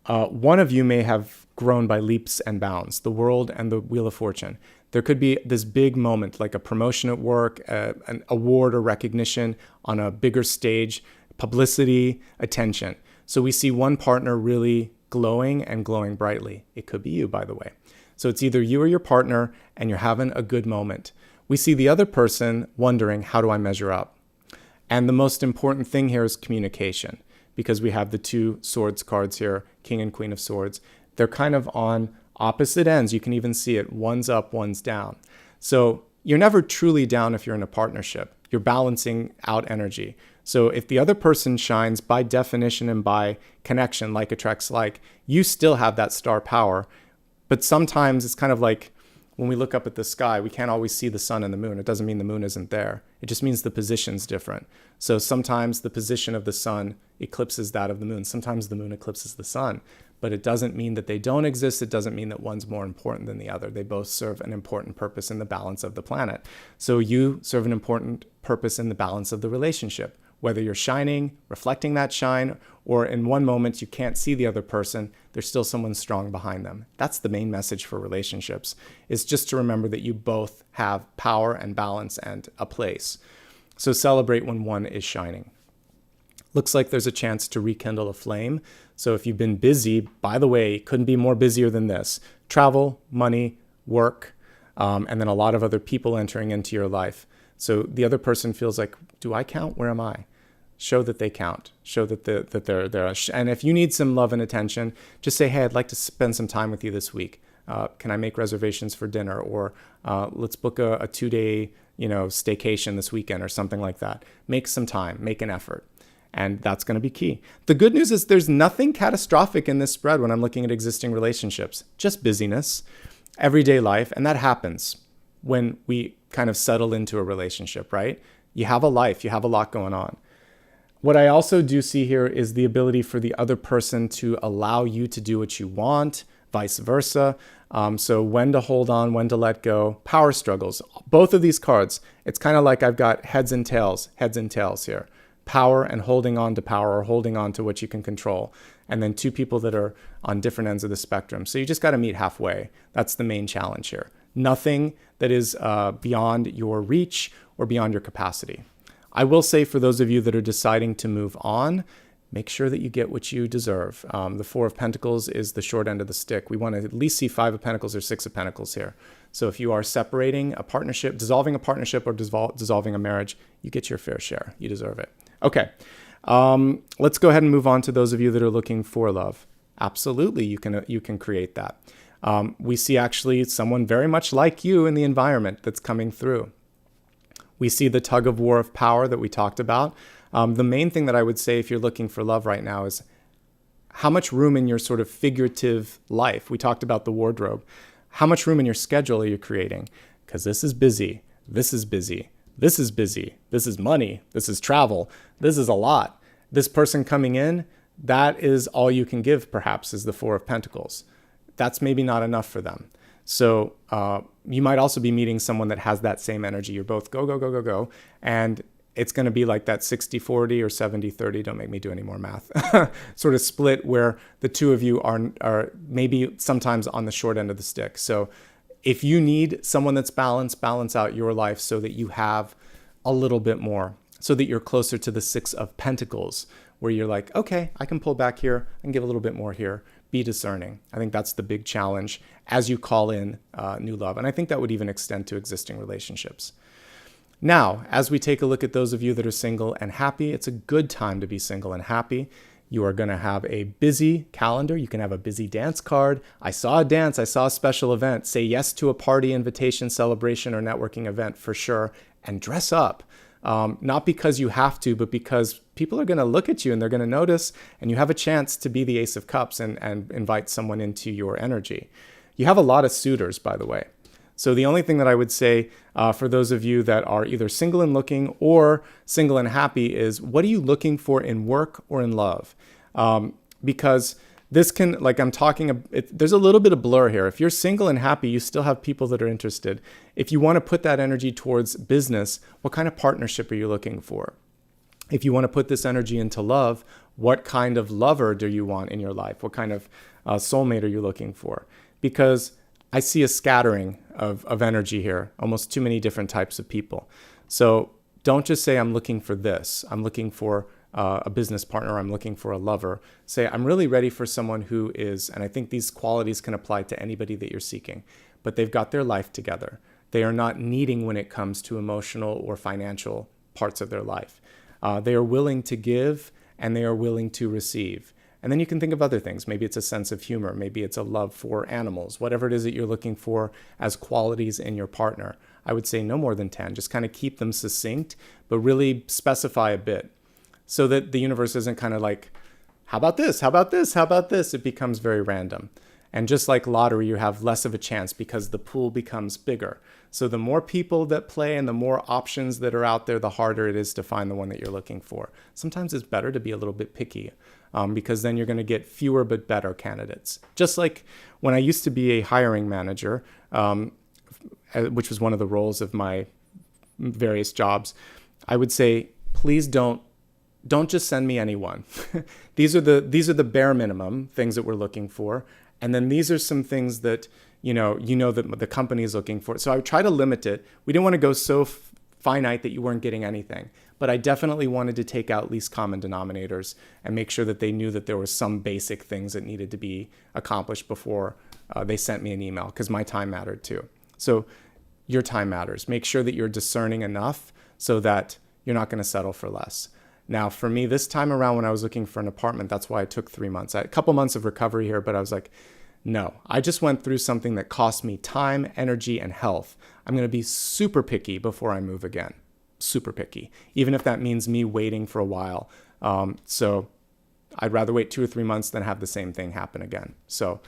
one of you may have grown by leaps and bounds, the world and the Wheel of Fortune. There could be this big moment, like a promotion at work, an award or recognition on a bigger stage, publicity, attention. So we see one partner really glowing and glowing brightly. It could be you, by the way. So it's either you or your partner, and you're having a good moment. We see the other person wondering, how do I measure up? And the most important thing here is communication, because we have the two swords cards here, King and Queen of Swords. They're kind of on opposite ends. You can even see it. One's up, one's down. So you're never truly down if you're in a partnership. You're balancing out energy. So if the other person shines, by definition and by connection, like attracts like, you still have that star power. But sometimes it's kind of like when we look up at the sky, we can't always see the sun and the moon. It doesn't mean the moon isn't there. It just means the position's different. So sometimes the position of the sun eclipses that of the moon. Sometimes the moon eclipses the sun. But it doesn't mean that they don't exist. It doesn't mean that one's more important than the other. They both serve an important purpose in the balance of the planet. So you serve an important purpose in the balance of the relationship. Whether you're shining, reflecting that shine, or in one moment you can't see the other person, there's still someone strong behind them. That's the main message for relationships, is just to remember that you both have power and balance and a place. So celebrate when one is shining. Looks like there's a chance to rekindle a flame. So if you've been busy, by the way, couldn't be more busier than this. Travel, money, work, and then a lot of other people entering into your life. So the other person feels like, do I count? Where am I? Show that they count. Show that they're there. And if you need some love and attention, just say, hey, I'd like to spend some time with you this week. Can I make reservations for dinner? Or let's book a 2-day, staycation this weekend or something like that. Make some time. Make an effort. And that's going to be key. The good news is there's nothing catastrophic in this spread when I'm looking at existing relationships. Just busyness, everyday life. And that happens when we kind of settle into a relationship, right? You have a life. You have a lot going on. What I also do see here is the ability for the other person to allow you to do what you want, vice versa. So when to hold on, when to let go, power struggles. Both of these cards, it's kind of like I've got heads and tails here. Power and holding on to power, or holding on to what you can control. And then two people that are on different ends of the spectrum. So you just got to meet halfway. That's the main challenge here. Nothing that is beyond your reach or beyond your capacity. I will say, for those of you that are deciding to move on, make sure that you get what you deserve. The Four of Pentacles is the short end of the stick. We want to at least see Five of Pentacles or Six of Pentacles here. So if you are separating a partnership, dissolving a partnership, or dissolving a marriage, you get your fair share. You deserve it. Okay, let's go ahead and move on to those of you that are looking for love. Absolutely, you can create that. We see actually someone very much like you in the environment that's coming through. We see the tug of war of power that we talked about. The main thing that I would say if you're looking for love right now is how much room in your sort of figurative life. We talked about the wardrobe. How much room in your schedule are you creating? Because this is busy. This is busy. This is busy. This is money. This is travel. This is a lot. This person coming in, that is all you can give, perhaps, is the Four of Pentacles. That's maybe not enough for them. So you might also be meeting someone that has that same energy. You're both go, go, go, go, go. And it's going to be like that 60-40 or 70-30. Don't make me do any more math. Sort of split where the two of you are maybe sometimes on the short end of the stick. So if you need someone that's balanced, balance out your life so that you have a little bit more, so that you're closer to the Six of Pentacles, where you're like, okay, I can pull back here and give a little bit more here. Be discerning. I think that's the big challenge as you call in new love. And I think that would even extend to existing relationships. Now, as we take a look at those of you that are single and happy, it's a good time to be single and happy. You are going to have a busy calendar. You can have a busy dance card. I saw a dance. I saw a special event. Say yes to a party, invitation, celebration, or networking event for sure. And dress up. Not because you have to, but because people are going to look at you and they're going to notice, and you have a chance to be the Ace of Cups and invite someone into your energy. You have a lot of suitors, by the way. So the only thing that I would say for those of you that are either single and looking or single and happy is, what are you looking for in work or in love? Because this can, like I'm talking, there's a little bit of blur here. If you're single and happy, you still have people that are interested. If you want to put that energy towards business, what kind of partnership are you looking for? If you want to put this energy into love, what kind of lover do you want in your life? What kind of soulmate are you looking for? Because I see a scattering of energy here, almost too many different types of people. So don't just say, I'm looking for this. I'm looking for a business partner. I'm looking for a lover. Say, I'm really ready for someone who is, and I think these qualities can apply to anybody that you're seeking, but they've got their life together. They are not needing when it comes to emotional or financial parts of their life. They are willing to give and they are willing to receive. And then you can think of other things. Maybe it's a sense of humor. Maybe it's a love for animals. Whatever it is that you're looking for as qualities in your partner, I would say no more than 10. Just kind of keep them succinct, but really specify a bit so that the universe isn't kind of like, how about this? How about this? How about this? It becomes very random. And just like lottery, you have less of a chance because the pool becomes bigger. So the more people that play and the more options that are out there, the harder it is to find the one that you're looking for. Sometimes it's better to be a little bit picky because then you're going to get fewer but better candidates. Just like when I used to be a hiring manager, which was one of the roles of my various jobs, I would say, please don't just send me anyone. These are the bare minimum things that we're looking for. And then these are some things that, you know that the company is looking for. So I would try to limit it. We didn't want to go so finite that you weren't getting anything. But I definitely wanted to take out least common denominators and make sure that they knew that there were some basic things that needed to be accomplished before they sent me an email, because my time mattered too. So your time matters. Make sure that you're discerning enough so that you're not going to settle for less. Now, for me, this time around when I was looking for an apartment, that's why it took 3 months. I had a couple months of recovery here, but I was like, no, I just went through something that cost me time, energy, and health. I'm going to be super picky before I move again. Super picky, even if that means me waiting for a while. So I'd rather wait 2 or 3 months than have the same thing happen again. So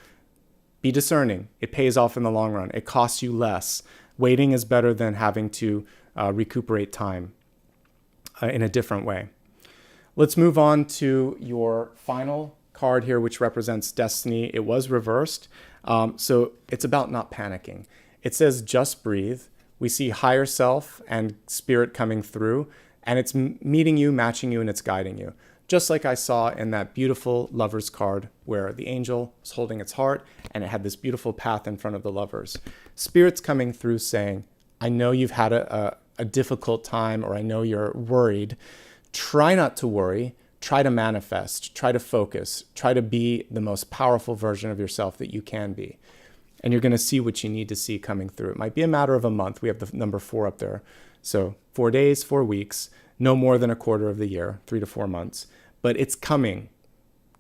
be discerning. It pays off in the long run. It costs you less. Waiting is better than having to recuperate time in a different way. Let's move on to your final card here, which represents destiny. It was reversed. So it's about not panicking. It says, just breathe. We see higher self and spirit coming through, and it's meeting you, matching you, and it's guiding you. Just like I saw in that beautiful lover's card where the angel was holding its heart and it had this beautiful path in front of the lovers. Spirit's coming through saying, I know you've had a difficult time, or I know you're worried. Try not to worry. Try to manifest. Try to focus. Try to be the most powerful version of yourself that you can be. And you're going to see what you need to see coming through. It might be a matter of a month. We have the number 4 up there. So 4 days, 4 weeks, no more than a quarter of the year, 3 to 4 months. But it's coming.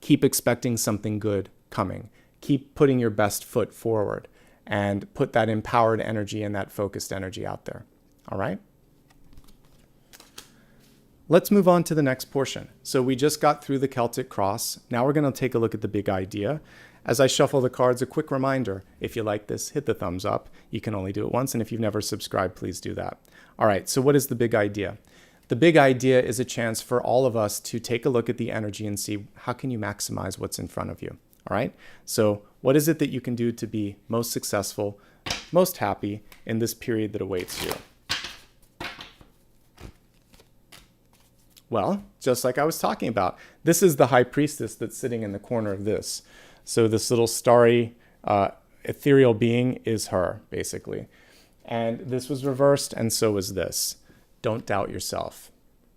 Keep expecting something good coming. Keep putting your best foot forward and put that empowered energy and that focused energy out there. All right? Let's move on to the next portion. So we just got through the Celtic Cross. Now we're going to take a look at the big idea. As I shuffle the cards, a quick reminder, if you like this, hit the thumbs up. You can only do it once, and if you've never subscribed, please do that. All right, so what is the big idea? The big idea is a chance for all of us to take a look at the energy and see how can you maximize what's in front of you. All right, so what is it that you can do to be most successful, most happy in this period that awaits you? Well, just like I was talking about, this is the high priestess that's sitting in the corner of this. So this little starry, ethereal being is her, basically. And this was reversed, and so was this. Don't doubt yourself.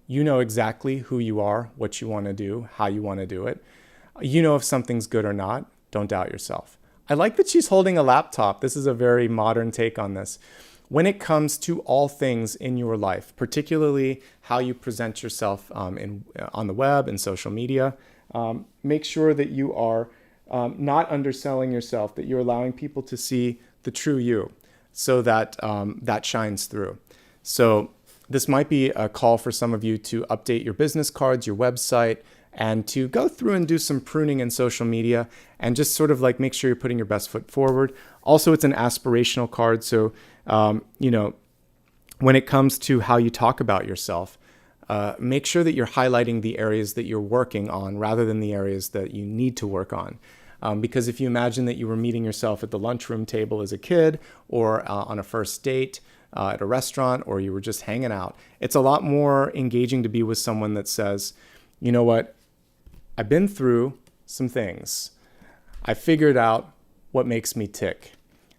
You know exactly who you are, what you want to do, how you want to do it. You know if something's good or not. Don't doubt yourself. I like that she's holding a laptop. This is a very modern take on this. when it comes to all things in your life, particularly how you present yourself on the web and social media, make sure that you are not underselling yourself, that you're allowing people to see the true you so that that shines through. So this might be a call for some of you to update your business cards, your website, and to go through and do some pruning in social media and just sort of like make sure you're putting your best foot forward. Also, it's an aspirational card. So, when it comes to how you talk about yourself, make sure that you're highlighting the areas that you're working on rather than the areas that you need to work on. Because if you imagine that you were meeting yourself at the lunchroom table as a kid or on a first date at a restaurant, or you were just hanging out, it's a lot more engaging to be with someone that says, you know what, I've been through some things. I figured out what makes me tick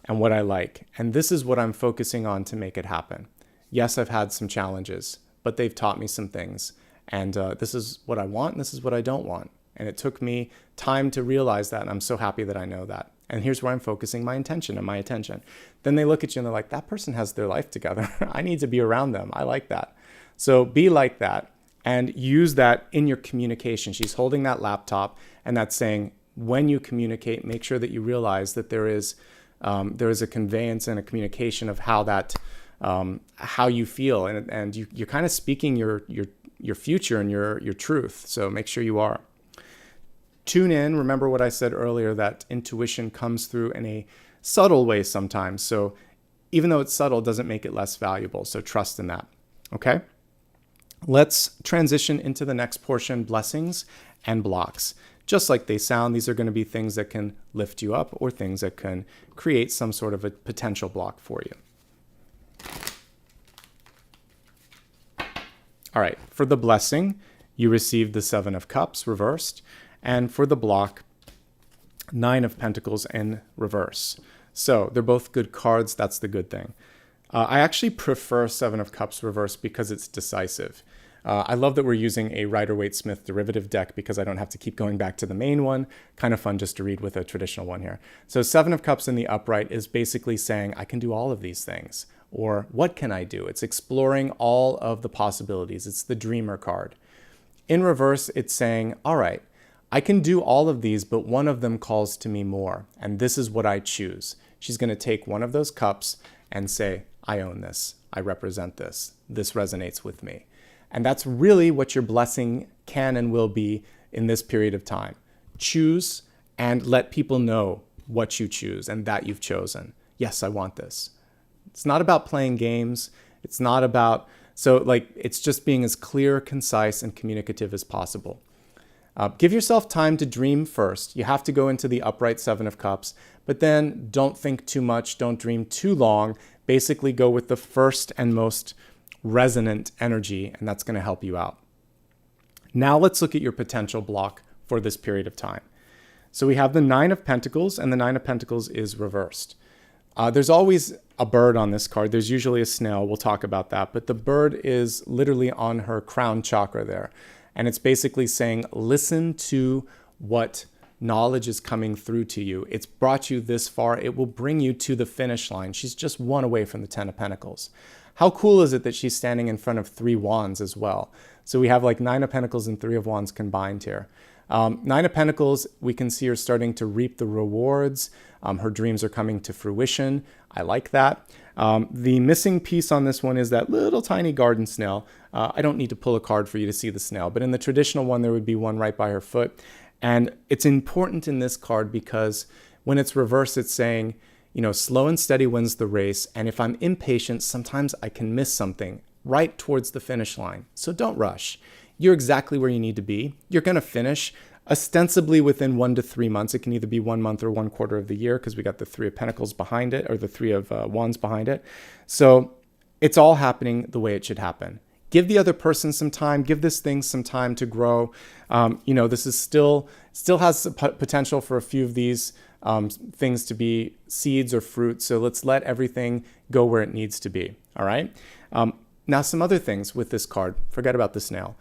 and what I like. And this is what I'm focusing on to make it happen. Yes, I've had some challenges, but they've taught me some things. And this is what I want and this is what I don't want. And it took me time to realize that. And I'm so happy that I know that. And here's where I'm focusing my intention and my attention. Then they look at you and they're like, that person has their life together. I need to be around them. I like that. So be like that. And use that in your communication. She's holding that laptop and that's saying, when you communicate, make sure that you realize that there is a conveyance and a communication of how that, how you feel. And you're kind of speaking your future and your truth. So make sure you are. Tune in. Remember what I said earlier, that intuition comes through in a subtle way sometimes. So even though it's subtle, it doesn't make it less valuable. So trust in that. Okay? Let's transition into the next portion, blessings and blocks. Just like they sound, these are going to be things that can lift you up or things that can create some sort of a potential block for you. All right, for the blessing, you received the 7 of Cups reversed, and for the block, 9 of Pentacles in reverse. So they're both good cards. That's the good thing. I actually prefer 7 of Cups reversed because it's decisive. I love that we're using a Rider-Waite-Smith derivative deck because I don't have to keep going back to the main one. Kind of fun just to read with a traditional one here. So 7 of Cups in the upright is basically saying, I can do all of these things. Or what can I do? It's exploring all of the possibilities. It's the dreamer card. In reverse, it's saying, all right, I can do all of these, but one of them calls to me more. And this is what I choose. She's going to take one of those cups and say, I own this. I represent this. This resonates with me. And that's really what your blessing can and will be in this period of time. Choose and let people know what you choose and that you've chosen. Yes, I want this. It's not about playing games. It's not about, it's just being as clear, concise, and communicative as possible. Give yourself time to dream first. You have to go into the upright 7 of Cups, but then don't think too much. Don't dream too long. Basically go with the first and most resonant energy, and that's going to help you out. Now let's look at your potential block for this period of time. So we have the 9 of Pentacles, and the 9 of Pentacles is reversed. There's always a bird on this card. There's usually a snail. We'll talk about that. But the bird is literally on her crown chakra there. And it's basically saying, listen to what knowledge is coming through to you. It's brought you this far. It will bring you to the finish line. She's just one away from the 10 of Pentacles. How cool is it that she's standing in front of 3 wands as well? So we have like 9 of Pentacles and 3 of Wands combined here. 9 of Pentacles, we can see her starting to reap the rewards. Her dreams are coming to fruition. I like that. The missing piece on this one is that little tiny garden snail. I don't need to pull a card for you to see the snail, but in the traditional one, there would be one right by her foot. And it's important in this card because when it's reversed, it's saying, slow and steady wins the race. And if I'm impatient, sometimes I can miss something right towards the finish line. So don't rush. You're exactly where you need to be. You're going to finish ostensibly within 1 to 3 months. It can either be 1 month or 1 quarter of the year because we got the 3 of Pentacles behind it, or the 3 of Wands behind it. So it's all happening the way it should happen. Give the other person some time. Give this thing some time to grow. This is still has potential for a few of these things to be seeds or fruit. So let's let everything go where it needs to be. All right. Now, some other things with this card. Forget about the snail.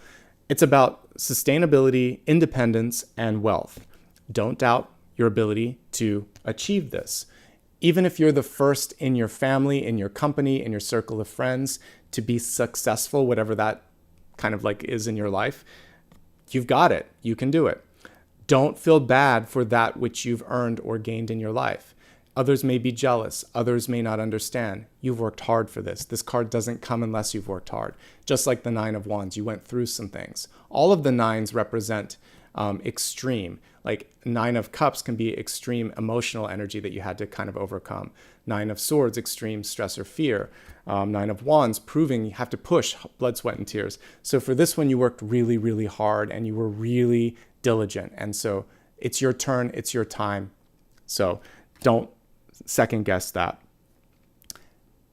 It's about sustainability, independence, and wealth. Don't doubt your ability to achieve this. Even if you're the first in your family, in your company, in your circle of friends to be successful, whatever that kind of like is in your life, you've got it. You can do it. Don't feel bad for that which you've earned or gained in your life. Others may be jealous. Others may not understand. You've worked hard for this. This card doesn't come unless you've worked hard. Just like the Nine of Wands, you went through some things. All of the nines represent extreme. Like Nine of Cups can be extreme emotional energy that you had to kind of overcome. Nine of Swords, extreme stress or fear. Nine of Wands, proving you have to push, blood, sweat, and tears. So for this one, you worked really, really hard and you were really diligent. And so it's your turn, it's your time. So don't second guess that.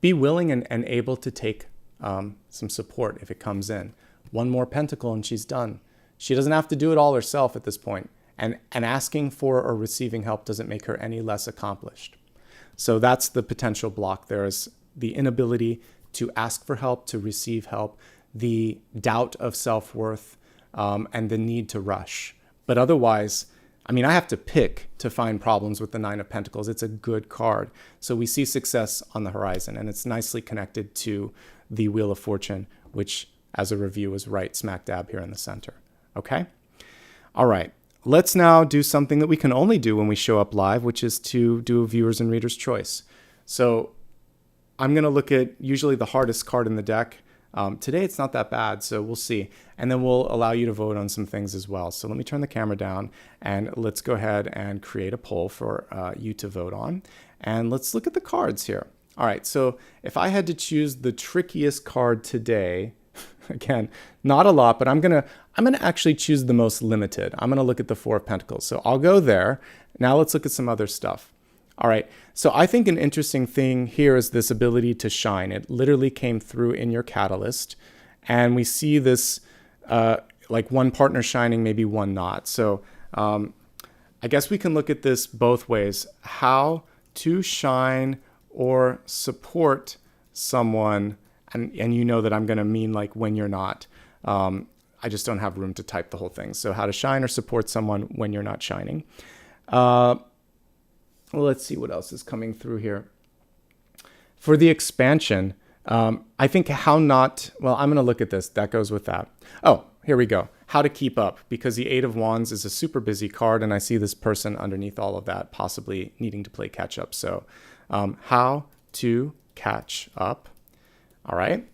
Be willing and able to take some support if it comes in. One more pentacle and she's done. She doesn't have to do it all herself at this point. And asking for or receiving help doesn't make her any less accomplished. So that's the potential block. There is the inability to ask for help, to receive help, the doubt of self-worth, and the need to rush. But otherwise, I mean, I have to pick to find problems with the Nine of Pentacles. It's a good card. So we see success on the horizon, and it's nicely connected to the Wheel of Fortune, which, as a review, is right smack dab here in the center. Okay? All right. Let's now do something that we can only do when we show up live, which is to do a viewer's and reader's choice. So I'm going to look at usually the hardest card in the deck. Today it's not that bad, so we'll see. And then we'll allow you to vote on some things as well. So let me turn the camera down and let's go ahead and create a poll for you to vote on. And let's look at the cards here. All right, so if I had to choose the trickiest card today, again, not a lot, but I'm gonna actually choose the most limited. I'm gonna look at the Four of Pentacles. So I'll go there. Now let's look at some other stuff. All right, so I think an interesting thing here is this ability to shine. It literally came through in your catalyst. And we see this like one partner shining, maybe one not. So I guess we can look at this both ways. How to shine or support someone. And you know that I'm going to mean like when you're not. I just don't have room to type the whole thing. So how to shine or support someone when you're not shining. Well, let's see what else is coming through here. For the expansion, I think how not, well, I'm going to look at this. That goes with that. Oh, here we go. How to keep up, because the Eight of Wands is a super busy card, and I see this person underneath all of that possibly needing to play catch up. So how to catch up. All right.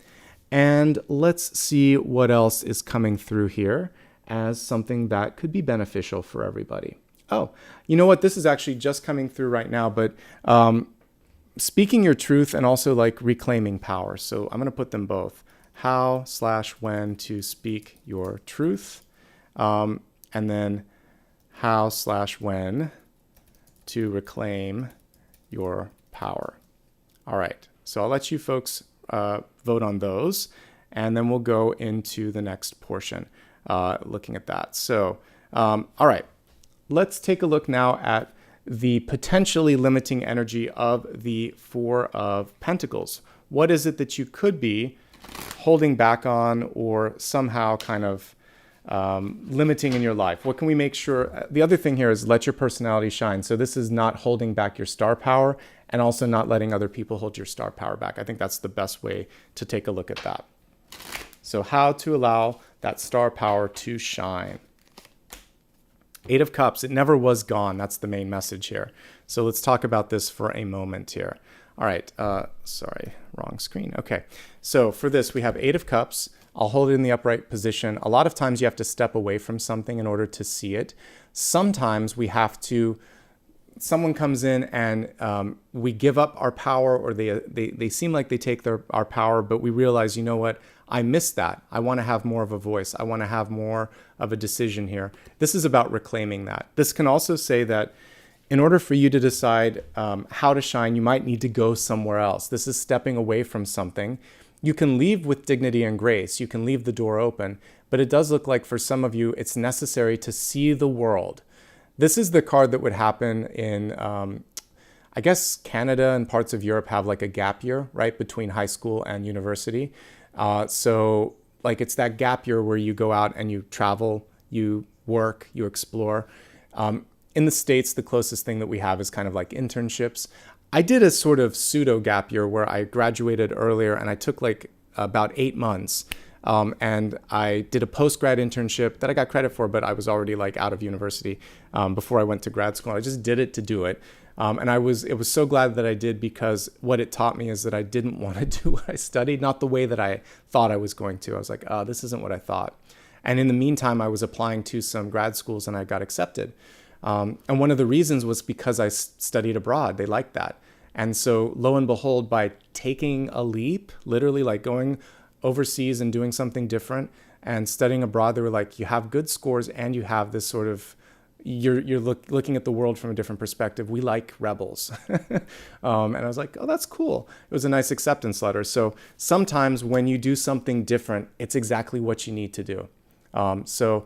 And let's see what else is coming through here as something that could be beneficial for everybody. Oh, you know what? This is actually just coming through right now, but speaking your truth and also like reclaiming power. So I'm going to put them both. How/when to speak your truth. And then how/when to reclaim your power. All right. So I'll let you folks vote on those, and then we'll go into the next portion looking at that. So, all right. Let's take a look now at the potentially limiting energy of the Four of Pentacles. What is it that you could be holding back on or somehow kind of limiting in your life? What can we make sure? The other thing here is let your personality shine. So this is not holding back your star power and also not letting other people hold your star power back. I think that's the best way to take a look at that. So how to allow that star power to shine. Eight of Cups, it never was gone. That's the main message here. So let's talk about this for a moment here. All right, sorry, wrong screen. Okay, so for this, we have Eight of Cups. I'll hold it in the upright position. A lot of times you have to step away from something in order to see it. Sometimes we have to, someone comes in and we give up our power, or they seem like they take our power, but we realize, you know what? I miss that. I want to have more of a voice. I want to have more of a decision here. This is about reclaiming that. This can also say that in order for you to decide how to shine, you might need to go somewhere else. This is stepping away from something. You can leave with dignity and grace. You can leave the door open, but it does look like for some of you, it's necessary to see the world. This is the card that would happen in, I guess Canada and parts of Europe have like a gap year, right, between high school and university. So like it's that gap year where you go out and you travel, you work, you explore. In the States, the closest thing that we have is kind of like internships. I did a sort of pseudo gap year where I graduated earlier and I took like about 8 months. And I did a post-grad internship that I got credit for, but I was already like out of university before I went to grad school. I just did it to do it. And it was so glad that I did, because what it taught me is that I didn't want to do what I studied, not the way that I thought I was going to. I was like, oh, this isn't what I thought. And in the meantime, I was applying to some grad schools and I got accepted. And one of the reasons was because I studied abroad. They liked that. And so lo and behold, by taking a leap, literally like going overseas and doing something different and studying abroad, they were like, you have good scores and you have this sort of, you're looking at the world from a different perspective. We like rebels. And I was like, oh, that's cool. It was a nice acceptance letter. So sometimes when you do something different, it's exactly what you need to do. So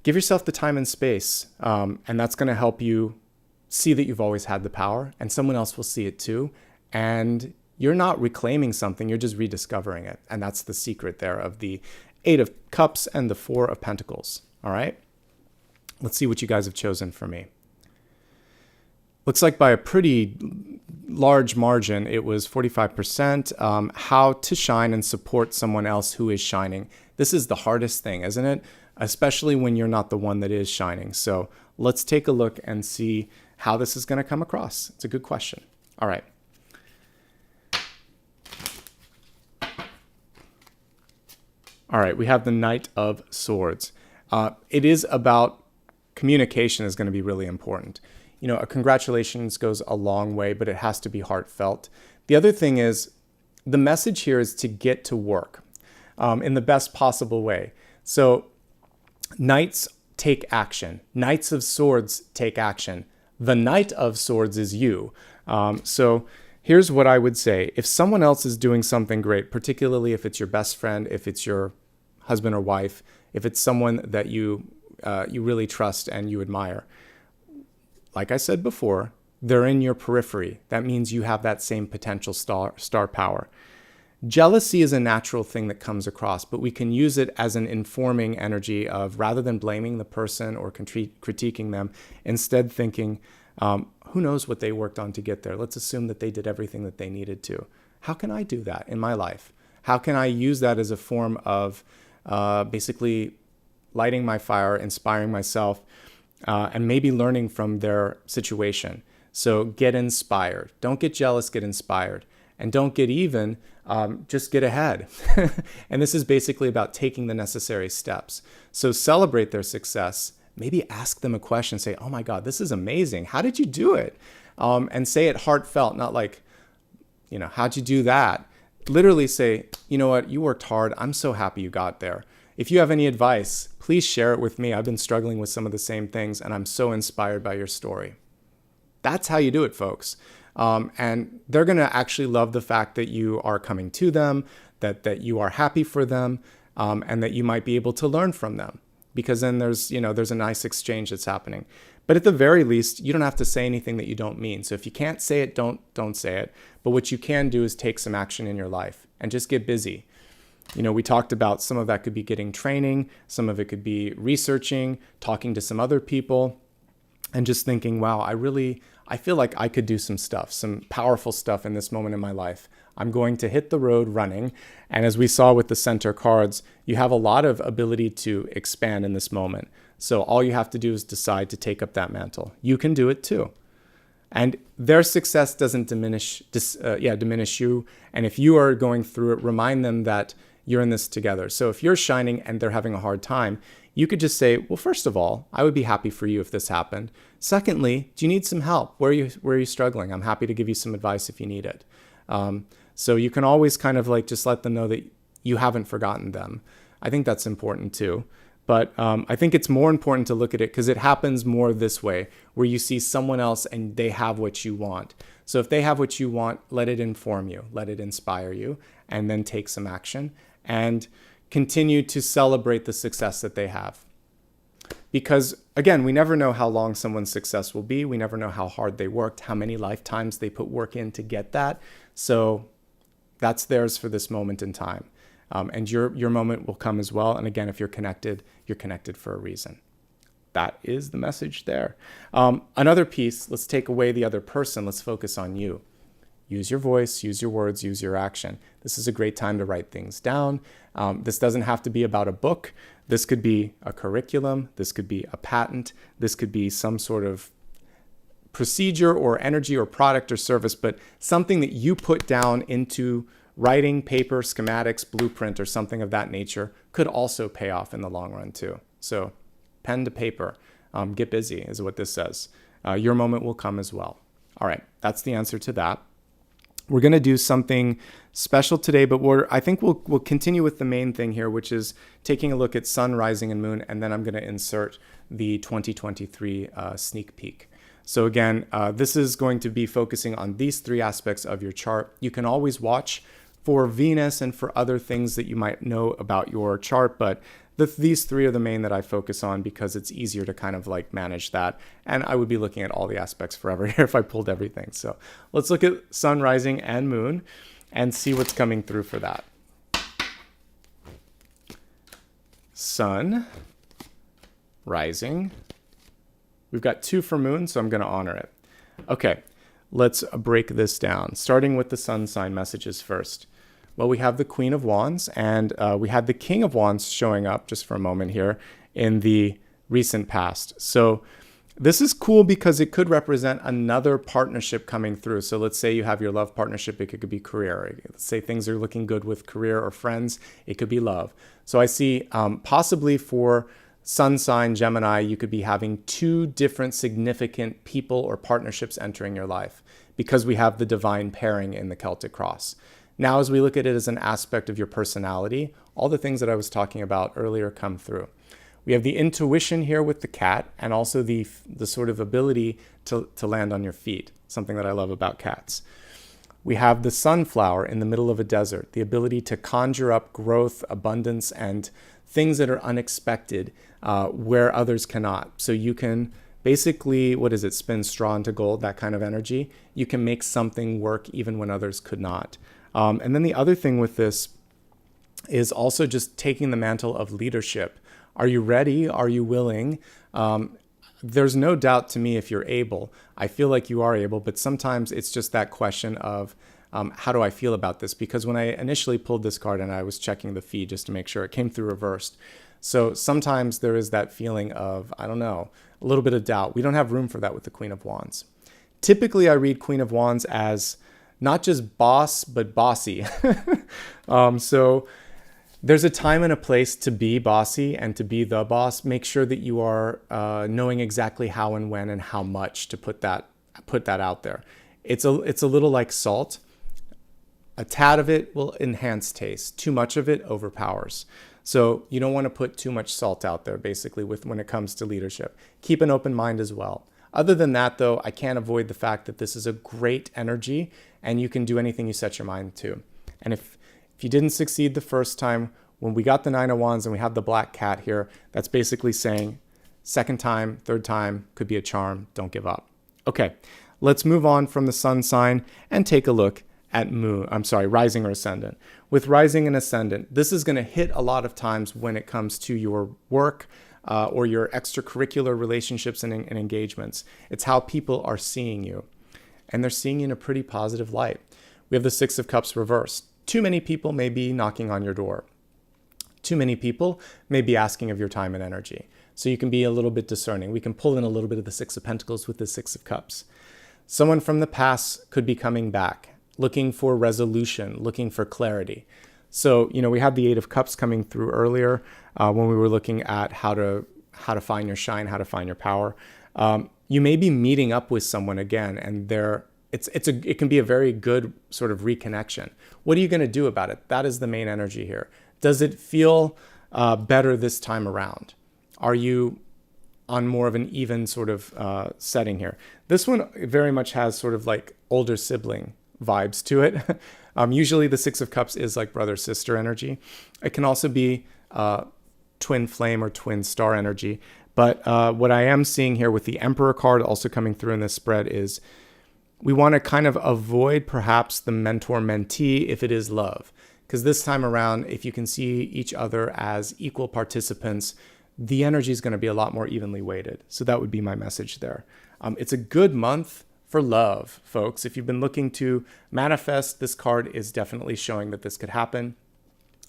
give yourself the time and space, and that's going to help you see that you've always had the power, and someone else will see it too. And you're not reclaiming something, you're just rediscovering it. And that's the secret there of the 8 of Cups and the 4 of Pentacles. All right, let's see what you guys have chosen for me. Looks like by a pretty large margin, it was 45%. How to shine and support someone else who is shining. This is the hardest thing, isn't it? Especially when you're not the one that is shining. So let's take a look and see how this is going to come across. It's a good question. All right. All right, we have the Knight of Swords. It is about communication is going to be really important. You know, a congratulations goes a long way, but it has to be heartfelt. The other thing is, the message here is to get to work in the best possible way. So knights take action. Knights of Swords take action. The Knight of Swords is you. So here's what I would say. If someone else is doing something great, particularly if it's your best friend, if it's your husband or wife, if it's someone that you really trust and you admire, like I said before, they're in your periphery. That means you have that same potential star power. Jealousy is a natural thing that comes across, but we can use it as an informing energy of, rather than blaming the person or critiquing them, instead thinking, who knows what they worked on to get there? Let's assume that they did everything that they needed to. How can I do that in my life? How can I use that as a form of basically lighting my fire, inspiring myself, and maybe learning from their situation? So get inspired. Don't get jealous, get inspired. And don't get even, just get ahead. And this is basically about taking the necessary steps. So celebrate their success. Maybe ask them a question. Say, oh my God, this is amazing. How did you do it? And say it heartfelt, not like, you know, how'd you do that? Literally say, you know what, you worked hard. I'm so happy you got there. If you have any advice, please share it with me. I've been struggling with some of the same things, and I'm so inspired by your story. That's how you do it, folks. And they're going to actually love the fact that you are coming to them, that you are happy for them, and that you might be able to learn from them, because then there's a nice exchange that's happening. But at the very least, you don't have to say anything that you don't mean. So if you can't say it, don't say it. But what you can do is take some action in your life and just get busy. You know, we talked about some of that could be getting training, some of it could be researching, talking to some other people, and just thinking, wow, I feel like I could do some stuff, some powerful stuff in this moment in my life. I'm going to hit the road running. And as we saw with the center cards, you have a lot of ability to expand in this moment. So all you have to do is decide to take up that mantle. You can do it too. And their success doesn't diminish you. And if you are going through it, remind them that you're in this together. So if you're shining and they're having a hard time, you could just say, well, first of all, I would be happy for you if this happened. Secondly, do you need some help? Where are you struggling? I'm happy to give you some advice if you need it. So you can always kind of like just let them know that you haven't forgotten them. I think that's important too. But I think it's more important to look at it because it happens more this way, where you see someone else and they have what you want. So if they have what you want, let it inform you, let it inspire you, and then take some action and continue to celebrate the success that they have. Because again, we never know how long someone's success will be. We never know how hard they worked, how many lifetimes they put work in to get that. So that's theirs for this moment in time. And your moment will come as well. And again, if you're connected for a reason. that is the message there. Another piece, let's take away the other person. Let's focus on you. Use your voice, use your words, use your action. This is a great time to write things down. This doesn't have to be about a book. This could be a curriculum. This could be a patent. This could be some sort of procedure or energy or product or service, but something that you put down into writing, paper, schematics, blueprint, or something of that nature could also pay off in the long run too. So pen to paper, get busy is what this says. Your moment will come as well. All right, that's the answer to that. We're going to do something special today, but I think we'll continue with the main thing here, which is taking a look at sun, rising, and moon, and then I'm going to insert the 2023 sneak peek. So again, this is going to be focusing on these three aspects of your chart. You can always watch for Venus and for other things that you might know about your chart, but these three are the main that I focus on because it's easier to kind of like manage that. And I would be looking at all the aspects forever here if I pulled everything. So let's look at sun, rising, and moon and see what's coming through for that. Sun, rising. We've got 2 for moon, so I'm going to honor it. Okay, let's break this down, starting with the sun sign messages first. Well, we have the Queen of Wands, and we had the King of Wands showing up just for a moment here in the recent past. So this is cool because it could represent another partnership coming through. So let's say you have your love partnership. It could be career. Let's say things are looking good with career or friends. It could be love. So I see possibly for sun sign Gemini, you could be having 2 different significant people or partnerships entering your life because we have the divine pairing in the Celtic Cross. Now, as we look at it as an aspect of your personality, all the things that I was talking about earlier come through. We have the intuition here with the cat and also the sort of ability to land on your feet, something that I love about cats. We have the sunflower in the middle of a desert, the ability to conjure up growth, abundance, and things that are unexpected where others cannot. So you can basically, spin straw into gold, that kind of energy. You can make something work even when others could not. And then the other thing with this is also just taking the mantle of leadership. Are you ready? Are you willing? There's no doubt to me if you're able. I feel like you are able, but sometimes it's just that question of how do I feel about this? Because when I initially pulled this card and I was checking the feed just to make sure it came through reversed. So sometimes there is that feeling of, I don't know, a little bit of doubt. We don't have room for that with the Queen of Wands. Typically, I read Queen of Wands as not just boss, but bossy. So there's a time and a place to be bossy and to be the boss. Make sure that you are knowing exactly how and when and how much to put that out there. It's a little like salt. A tad of it will enhance taste. Too much of it overpowers. So you don't want to put too much salt out there, basically, when it comes to leadership. Keep an open mind as well. Other than that, though, I can't avoid the fact that this is a great energy and you can do anything you set your mind to. And if you didn't succeed the first time, when we got the 9 of Wands and we have the black cat here, that's basically saying second time, third time could be a charm. Don't give up. Okay, let's move on from the sun sign and take a look at rising or ascendant. With rising and ascendant, this is going to hit a lot of times when it comes to your work or your extracurricular relationships and engagements. It's how people are seeing you. And they're seeing you in a pretty positive light. We have the 6 of Cups reversed. Too many people may be knocking on your door. Too many people may be asking of your time and energy. So you can be a little bit discerning. We can pull in a little bit of the 6 of Pentacles with the 6 of Cups. Someone from the past could be coming back, looking for resolution, looking for clarity. So, we had the 8 of Cups coming through earlier when we were looking at how to find your shine, how to find your power. You may be meeting up with someone again, and it can be a very good sort of reconnection. What are you going to do about it? That is the main energy here. Does it feel better this time around? Are you on more of an even sort of setting here? This one very much has sort of like older sibling vibes to it. Usually the 6 of Cups is like brother-sister energy. It can also be twin flame or twin star energy. But what I am seeing here with the Emperor card also coming through in this spread is we want to kind of avoid perhaps the mentor-mentee if it is love. Because this time around, if you can see each other as equal participants, the energy is going to be a lot more evenly weighted. So that would be my message there. It's a good month for love, folks. If you've been looking to manifest, this card is definitely showing that this could happen.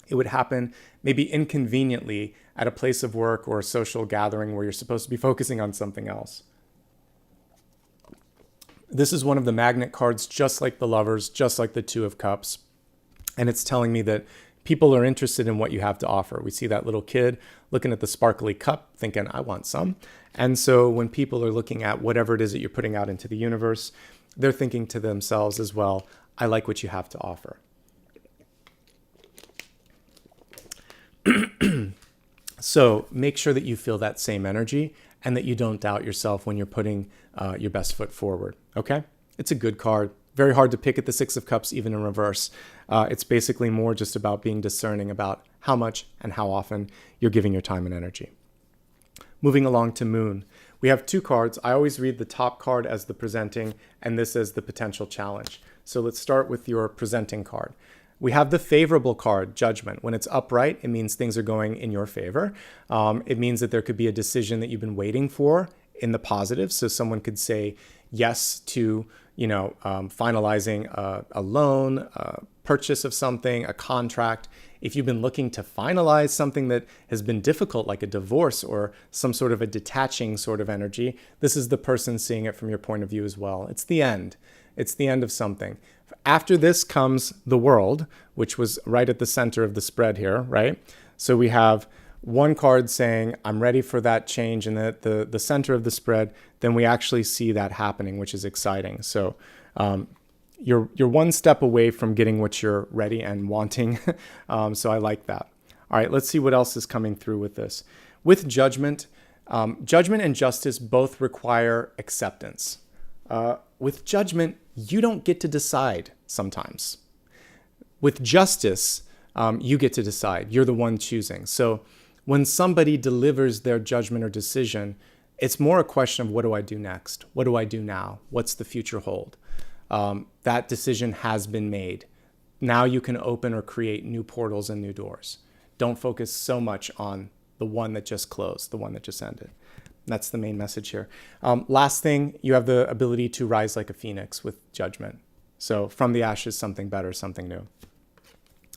It would happen maybe inconveniently at a place of work or a social gathering where you're supposed to be focusing on something else. This is one of the magnet cards, just like the Lovers, just like the Two of Cups. And it's telling me that people are interested in what you have to offer. We see that little kid looking at the sparkly cup thinking, I want some. And so when people are looking at whatever it is that you're putting out into the universe, they're thinking to themselves as well, I like what you have to offer. So make sure that you feel that same energy and that you don't doubt yourself when you're putting your best foot forward, okay? It's a good card. Very hard to pick at the Six of Cups, even in reverse. It's basically more just about being discerning about how much and how often you're giving your time and energy. Moving along to Moon. We have two cards. I always read the top card as the presenting and this as the potential challenge. So let's start with your presenting card. We have the favorable card, Judgment. When it's upright, it means things are going in your favor. It means that there could be a decision that you've been waiting for in the positive. So someone could say yes to, finalizing a loan, a purchase of something, a contract. If you've been looking to finalize something that has been difficult, like a divorce or some sort of a detaching sort of energy, this is the person seeing it from your point of view as well. It's the end. It's the end of something. After this comes the World, which was right at the center of the spread here, right? So we have one card saying, I'm ready for that change, and the center of the spread, then we actually see that happening, which is exciting. So you're one step away from getting what you're ready and wanting. So I like that. All right, let's see what else is coming through with this. With Judgment, judgment and justice both require acceptance. With Judgment, you don't get to decide sometimes. With justice, you get to decide. You're the one choosing. So when somebody delivers their judgment or decision, it's more a question of what do I do next? What do I do now? What's the future hold? That decision has been made. Now you can open or create new portals and new doors. Don't focus so much on the one that just closed, the one that just ended. That's the main message here. Last thing, you have the ability to rise like a phoenix with Judgment. So from the ashes, something better, something new.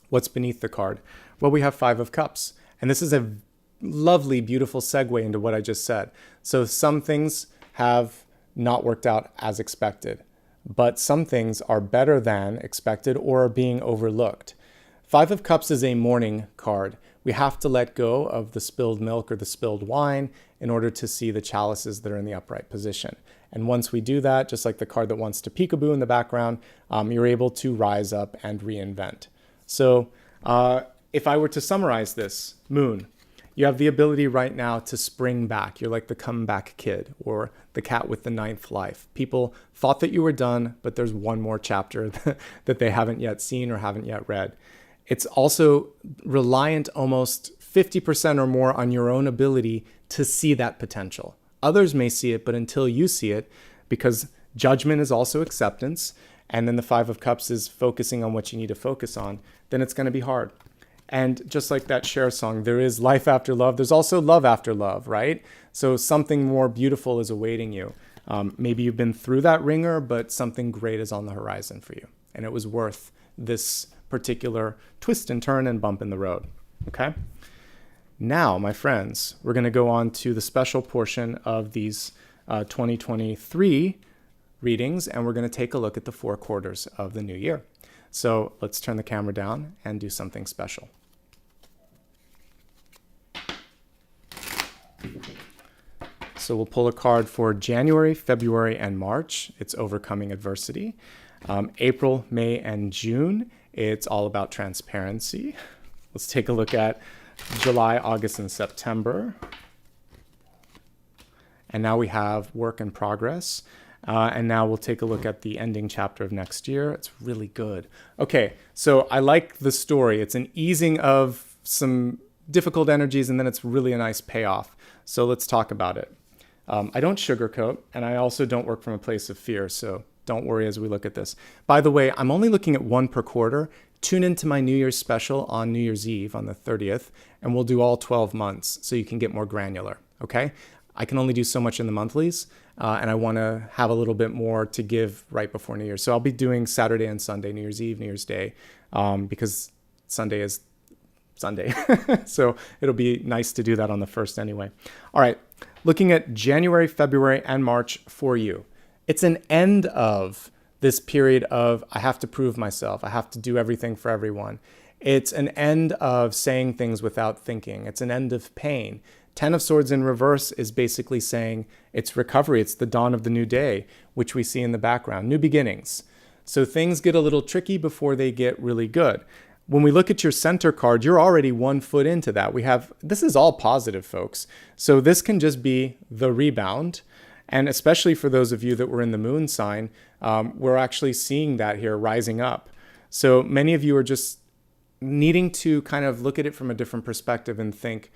What's beneath the card? Well, we have Five of Cups. And this is a lovely, beautiful segue into what I just said. So some things have not worked out as expected, but some things are better than expected or are being overlooked. Five of Cups is a mourning card. We have to let go of the spilled milk or the spilled wine in order to see the chalices that are in the upright position. And once we do that, just like the card that wants to peekaboo in the background, you're able to rise up and reinvent. So if I were to summarize this, Moon, you have the ability right now to spring back. You're like the comeback kid or the cat with the ninth life. People thought that you were done, but there's one more chapter that they haven't yet seen or haven't yet read. It's also reliant almost 50% or more on your own ability to see that potential. Others may see it, but until you see it, because Judgment is also acceptance, and then the Five of Cups is focusing on what you need to focus on, then it's going to be hard. And just like that Cher song, there is life after love. There's also love after love, right? So something more beautiful is awaiting you. Maybe you've been through that ringer, but something great is on the horizon for you. And it was worth this particular twist and turn and bump in the road, okay? Now, my friends, we're going to go on to the special portion of these 2023 readings, and we're going to take a look at the 4 quarters of the new year. So let's turn the camera down and do something special. So we'll pull a card for January, February, and March. It's overcoming adversity. April, May, and June, it's all about transparency. Let's take a look at July, August, and September. And now we have work in progress. And now we'll take a look at the ending chapter of next year. It's really good. Okay, so I like the story. It's an easing of some difficult energies, and then it's really a nice payoff. So let's talk about it. I don't sugarcoat, and I also don't work from a place of fear, so don't worry as we look at this. By the way, I'm only looking at one per quarter. Tune into my New Year's special on New Year's Eve on the 30th, and we'll do all 12 months so you can get more granular, okay? I can only do so much in the monthlies, and I want to have a little bit more to give right before New Year's. So I'll be doing Saturday and Sunday, New Year's Eve, New Year's Day, because Sunday is Sunday. So it'll be nice to do that on the 1st anyway. All right, looking at January, February, and March for you. It's an end of this period of I have to prove myself. I have to do everything for everyone. It's an end of saying things without thinking. It's an end of pain. 10 of Swords in reverse is basically saying it's recovery. It's the dawn of the new day, which we see in the background. New beginnings. So things get a little tricky before they get really good. When we look at your center card, you're already 1 foot into that. This is all positive, folks. So this can just be the rebound. And especially for those of you that were in the moon sign, we're actually seeing that here rising up. So many of you are just needing to kind of look at it from a different perspective and think,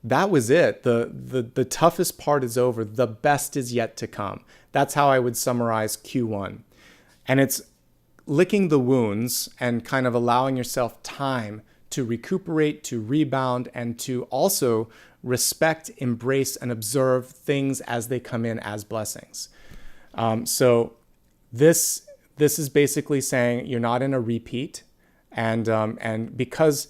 that was it. The toughest part is over. The best is yet to come. That's how I would summarize Q1. And it's licking the wounds and kind of allowing yourself time to recuperate, to rebound, and to also respect, embrace, and observe things as they come in as blessings. So this is basically saying you're not in a repeat. And because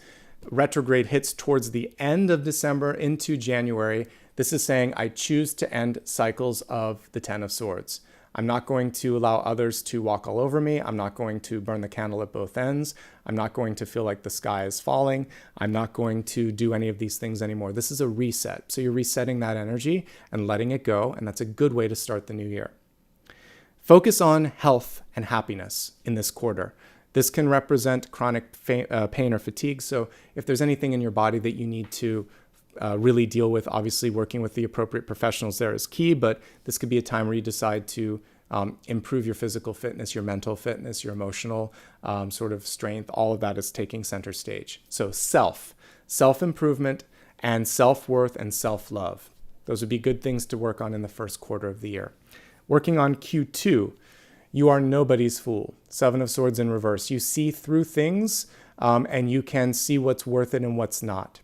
retrograde hits towards the end of December into January, this is saying I choose to end cycles of the 10 of Swords. I'm not going to allow others to walk all over me. I'm not going to burn the candle at both ends. I'm not going to feel like the sky is falling. I'm not going to do any of these things anymore. This is a reset. So you're resetting that energy and letting it go, and that's a good way to start the new year. Focus on health and happiness in this quarter. This can represent chronic pain or fatigue. So if there's anything in your body that you need to really deal with, obviously working with the appropriate professionals there is key, but this could be a time where you decide to improve your physical fitness, your mental fitness, your emotional sort of strength. All of that is taking center stage. So self-improvement and self-worth and self-love. Those would be good things to work on in the first quarter of the year. Working on Q2, you are nobody's fool. 7 of Swords in reverse. You see through things and you can see what's worth it and what's not.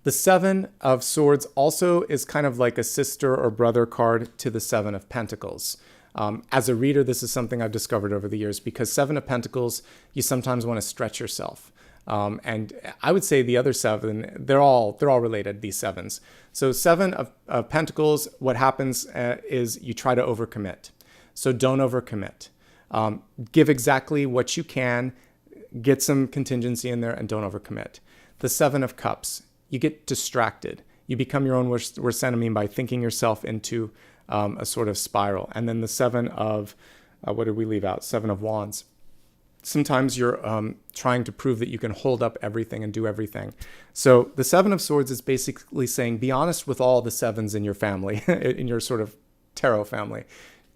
The 7 of Swords also is kind of like a sister or brother card to the 7 of Pentacles. As a reader, this is something I've discovered over the years because 7 of Pentacles, you sometimes want to stretch yourself. And I would say the other 7, they're all related, these 7s. So 7 of Pentacles, what happens is you try to overcommit. So don't overcommit. Give exactly what you can, get some contingency in there, and don't overcommit. The 7 of Cups, you get distracted. You become your own worst enemy by thinking yourself into a sort of spiral. And then the 7 of, what did we leave out? 7 of Wands. Sometimes you're trying to prove that you can hold up everything and do everything. So the 7 of Swords is basically saying, be honest with all the 7s in your family, in your sort of tarot family.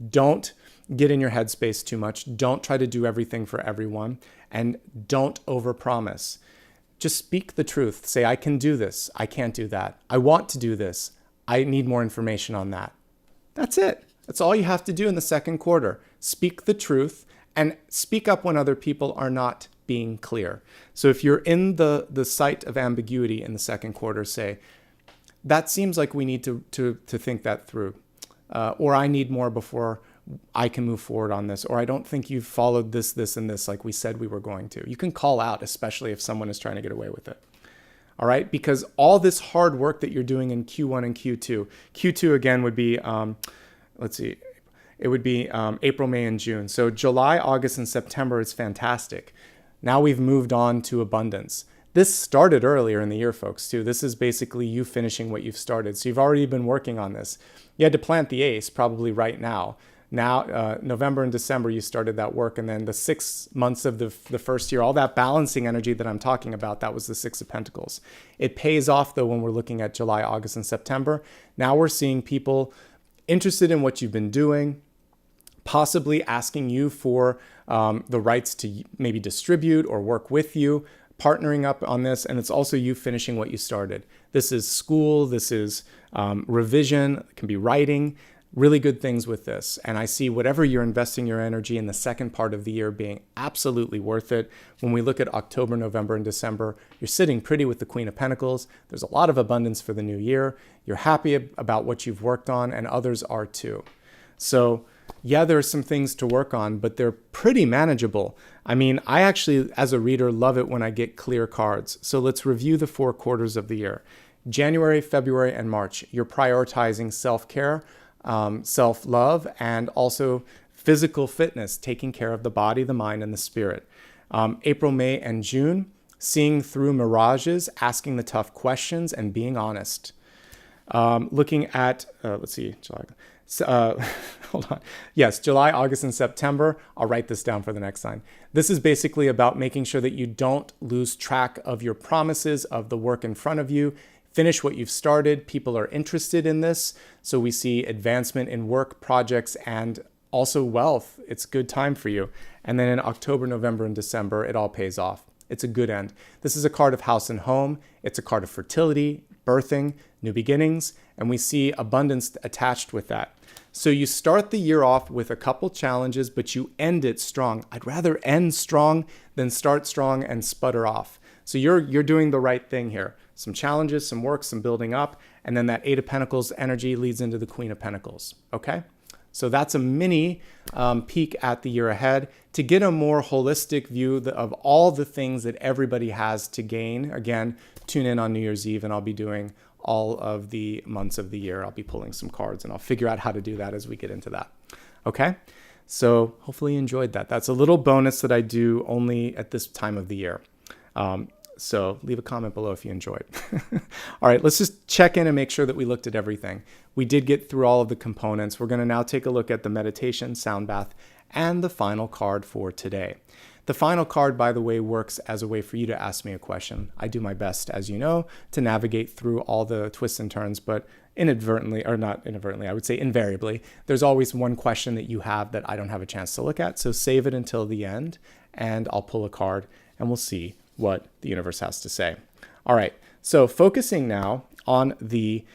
Don't get in your headspace too much. Don't try to do everything for everyone. And don't overpromise. Just speak the truth. Say, I can do this. I can't do that. I want to do this. I need more information on that. That's it. That's all you have to do in the second quarter. Speak the truth and speak up when other people are not being clear. So if you're in the site of ambiguity in the second quarter, say, that seems like we need to think that through. Or I need more before I can move forward on this. Or I don't think you've followed this, and this like we said we were going to. You can call out, especially if someone is trying to get away with it. All right? Because all this hard work that you're doing in Q1 and Q2. Q2, again, would be, let's see. It would be April, May, and June. So July, August, and September is fantastic. Now we've moved on to abundance. This started earlier in the year, folks, too. This is basically you finishing what you've started. So you've already been working on this. You had to plant the ace probably right now. Now, November and December, you started that work. And then the 6 months of the first year, all that balancing energy that I'm talking about, that was the 6 of Pentacles. It pays off, though, when we're looking at July, August, and September. Now we're seeing people interested in what you've been doing, possibly asking you for the rights to maybe distribute or work with you, partnering up on this, and it's also you finishing what you started. This is school, this is revision, it can be writing, really good things with this. And I see whatever you're investing your energy in the second part of the year being absolutely worth it. When we look at October, November, and December, you're sitting pretty with the Queen of Pentacles. There's a lot of abundance for the new year. You're happy about what you've worked on, and others are too. So yeah, there are some things to work on, but they're pretty manageable. I mean, I actually, as a reader, love it when I get clear cards. So let's review the 4 quarters of the year. January, February, and March, you're prioritizing self-care, self-love, and also physical fitness, taking care of the body, the mind, and the spirit. April, May, and June, seeing through mirages, asking the tough questions, and being honest. Looking at, let's see, July. Hold on. Yes, July, August, and September. I'll write this down for the next time. This is basically about making sure that you don't lose track of your promises, of the work in front of you. Finish what you've started. People are interested in this. So we see advancement in work, projects, and also wealth. It's a good time for you. And then in October, November, and December, it all pays off. It's a good end. This is a card of house and home. It's a card of fertility, birthing, new beginnings, and we see abundance attached with that. So you start the year off with a couple challenges, but you end it strong. I'd rather end strong than start strong and sputter off. So you're doing the right thing here. Some challenges, some work, some building up, and then that 8 of Pentacles energy leads into the Queen of Pentacles, okay? So that's a mini peek at the year ahead. To get a more holistic view of all the things that everybody has to gain, again, tune in on New Year's Eve, and I'll be doing all of the months of the year. I'll be pulling some cards, and I'll figure out how to do that as we get into that. Okay? So hopefully you enjoyed that. That's a little bonus that I do only at this time of the year. So leave a comment below if you enjoyed. All right, let's just check in and make sure that we looked at everything. We did get through all of the components. We're going to now take a look at the meditation, sound bath, and the final card for today. The final card, by the way, works as a way for you to ask me a question. I do my best, as you know, to navigate through all the twists and turns, but inadvertently, or not inadvertently, I would say invariably, there's always one question that you have that I don't have a chance to look at. So save it until the end, and I'll pull a card, and we'll see what the universe has to say. All right, so focusing now on the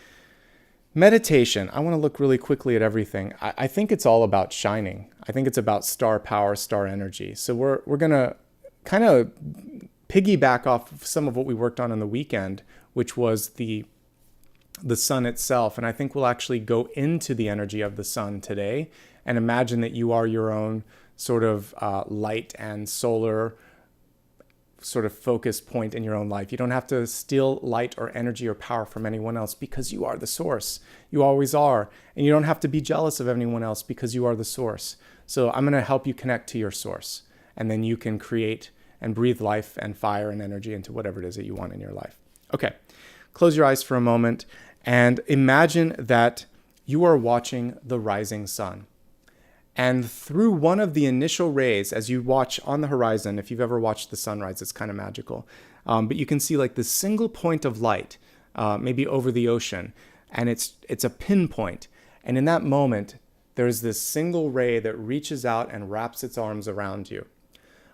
meditation, I want to look really quickly at everything. I think it's all about shining. I think it's about star power, star energy. So we're going to kind of piggyback off of some of what we worked on the weekend, which was the sun itself. And I think we'll actually go into the energy of the sun today and imagine that you are your own sort of light and solar sort of focus point in your own life. You don't have to steal light or energy or power from anyone else because you are the source. You always are. And you don't have to be jealous of anyone else because you are the source. So I'm going to help you connect to your source, and then you can create and breathe life and fire and energy into whatever it is that you want in your life. Okay, close your eyes for a moment and imagine that you are watching the rising sun. And through one of the initial rays, as you watch on the horizon, if you've ever watched the sunrise, it's kind of magical. But you can see like this single point of light, maybe over the ocean, and it's a pinpoint. And in that moment, there's this single ray that reaches out and wraps its arms around you.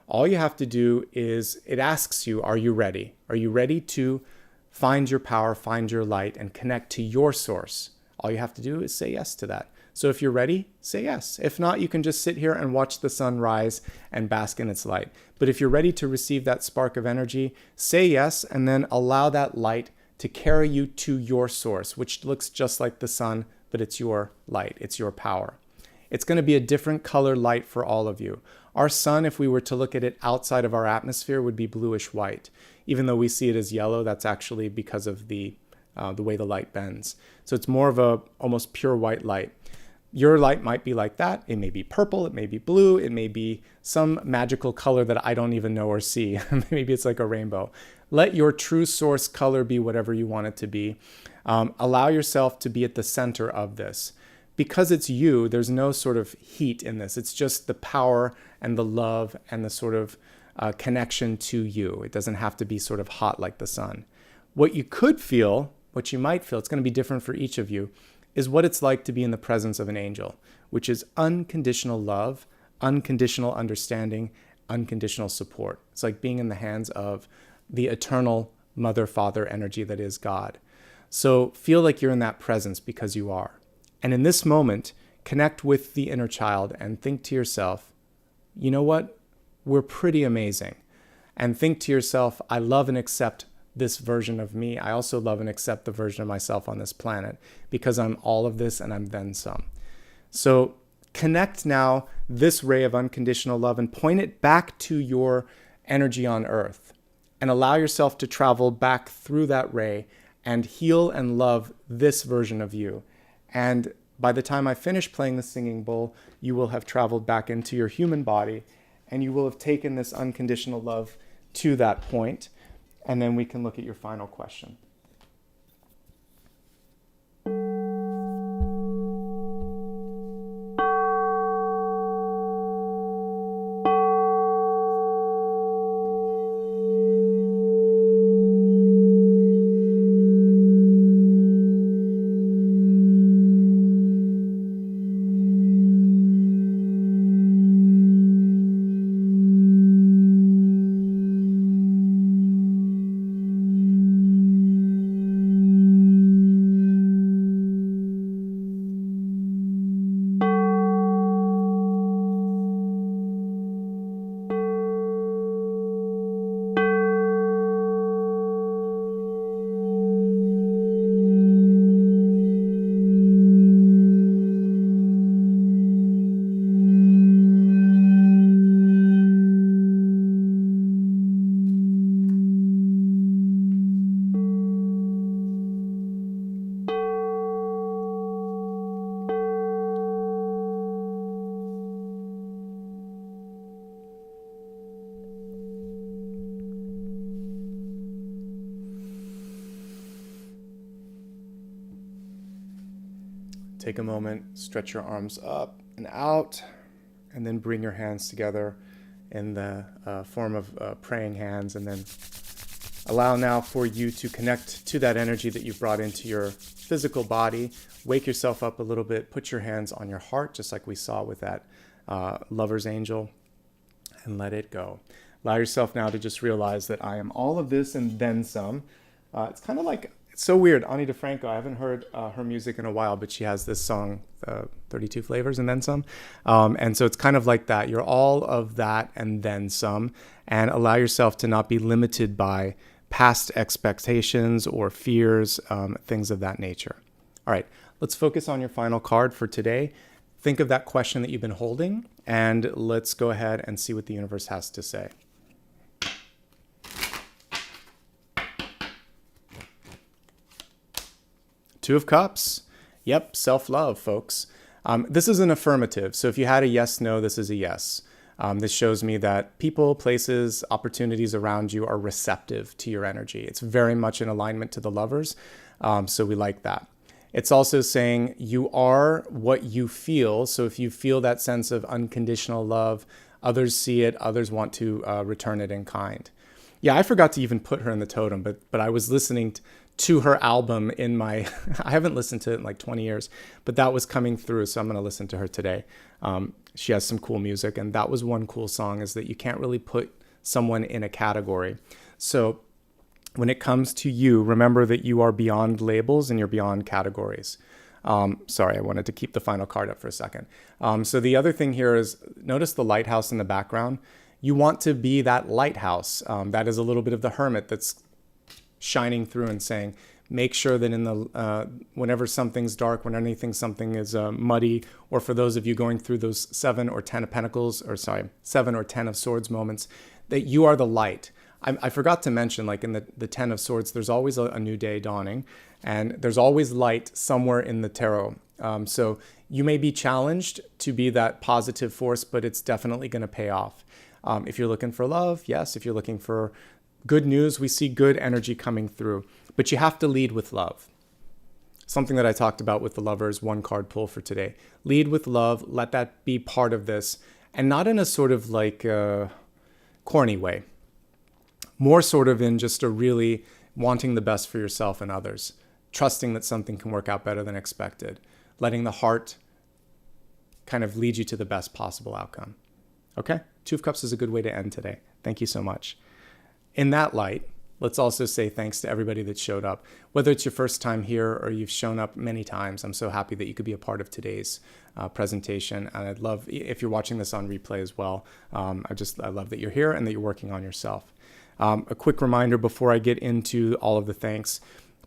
All you have to do is, it asks you, are you ready? Are you ready to find your power, find your light, and connect to your source? All you have to do is say yes to that. So if you're ready, say yes. If not, you can just sit here and watch the sun rise and bask in its light. But if you're ready to receive that spark of energy, say yes, and then allow that light to carry you to your source, which looks just like the sun, but it's your light, it's your power. It's going to be a different color light for all of you. Our sun, if we were to look at it outside of our atmosphere, would be bluish white. Even though we see it as yellow, that's actually because of the way the light bends. So it's more of a almost pure white light. Your light might be like that. It may be purple, it may be blue, it may be some magical color that I don't even know or see. Maybe it's like a rainbow. Let your true source color be whatever you want it to be. Allow yourself to be at the center of this. Because it's you, there's no sort of heat in this. It's just the power and the love and the sort of connection to you. It doesn't have to be sort of hot like the sun. What you could feel, what you might feel, it's going to be different for each of you, is what it's like to be in the presence of an angel, which is unconditional love, unconditional understanding, unconditional support. It's like being in the hands of the eternal mother, father energy that is God. So feel like you're in that presence because you are. And in this moment, connect with the inner child and think to yourself, you know what? We're pretty amazing. And think to yourself, I love and accept this version of me. I also love and accept the version of myself on this planet because I'm all of this and I'm then some. So connect now this ray of unconditional love and point it back to your energy on earth and allow yourself to travel back through that ray and heal and love this version of you. And by the time I finish playing the singing bowl, you will have traveled back into your human body and you will have taken this unconditional love to that point. And then we can look at your final question. Take a moment, stretch your arms up and out, and then bring your hands together in the form of praying hands, and then allow now for you to connect to that energy that you've brought into your physical body. Wake yourself up a little bit, put your hands on your heart, just like we saw with that lover's angel, and let it go. Allow yourself now to just realize that I am all of this and then some. It's kind of like, it's so weird. Ani DeFranco, I haven't heard her music in a while, but she has this song, 32 Flavors and Then Some. And so it's kind of like that. You're all of that and then some, and allow yourself to not be limited by past expectations or fears, things of that nature. All right, let's focus on your final card for today. Think of that question that you've been holding, and let's go ahead and see what the universe has to say. Two of Cups. Yep, self-love, folks. This is an affirmative. So if you had a yes, no, this is a yes. This shows me that people, places, opportunities around you are receptive to your energy. It's very much in alignment to the lovers. So we like that. It's also saying you are what you feel. So if you feel that sense of unconditional love, others see it, others want to return it in kind. Yeah, I forgot to even put her in the totem, but I was listening to her album in my, I haven't listened to it in like 20 years, but that was coming through. So I'm going to listen to her today. She has some cool music, and that was one cool song, is that you can't really put someone in a category. So when it comes to you, remember that you are beyond labels and you're beyond categories. Sorry, I wanted to keep the final card up for a second. So the other thing here is, notice the lighthouse in the background. You want to be that lighthouse. That is a little bit of the hermit that's shining through and saying, make sure that in the whenever something's dark, when something is muddy, or for those of you going through those 7 or 10 of Pentacles, or 7 or 10 of Swords moments, that you are the light. I forgot to mention, like in the 10 of Swords, there's always a new day dawning, and there's always light somewhere in the tarot. So you may be challenged to be that positive force, but it's definitely going to pay off. If you're looking for love, yes. If you're looking for good news, we see good energy coming through, but you have to lead with love. Something that I talked about with the lovers, one card pull for today. Lead with love, let that be part of this, and not in a sort of like corny way. More sort of in just a really wanting the best for yourself and others, trusting that something can work out better than expected, letting the heart kind of lead you to the best possible outcome. Okay? Two of Cups is a good way to end today. Thank you so much. In that light, let's also say thanks to everybody that showed up. Whether it's your first time here or you've shown up many times, I'm so happy that you could be a part of today's presentation. And I'd love, if you're watching this on replay as well, I love that you're here and that you're working on yourself. A quick reminder before I get into all of the thanks,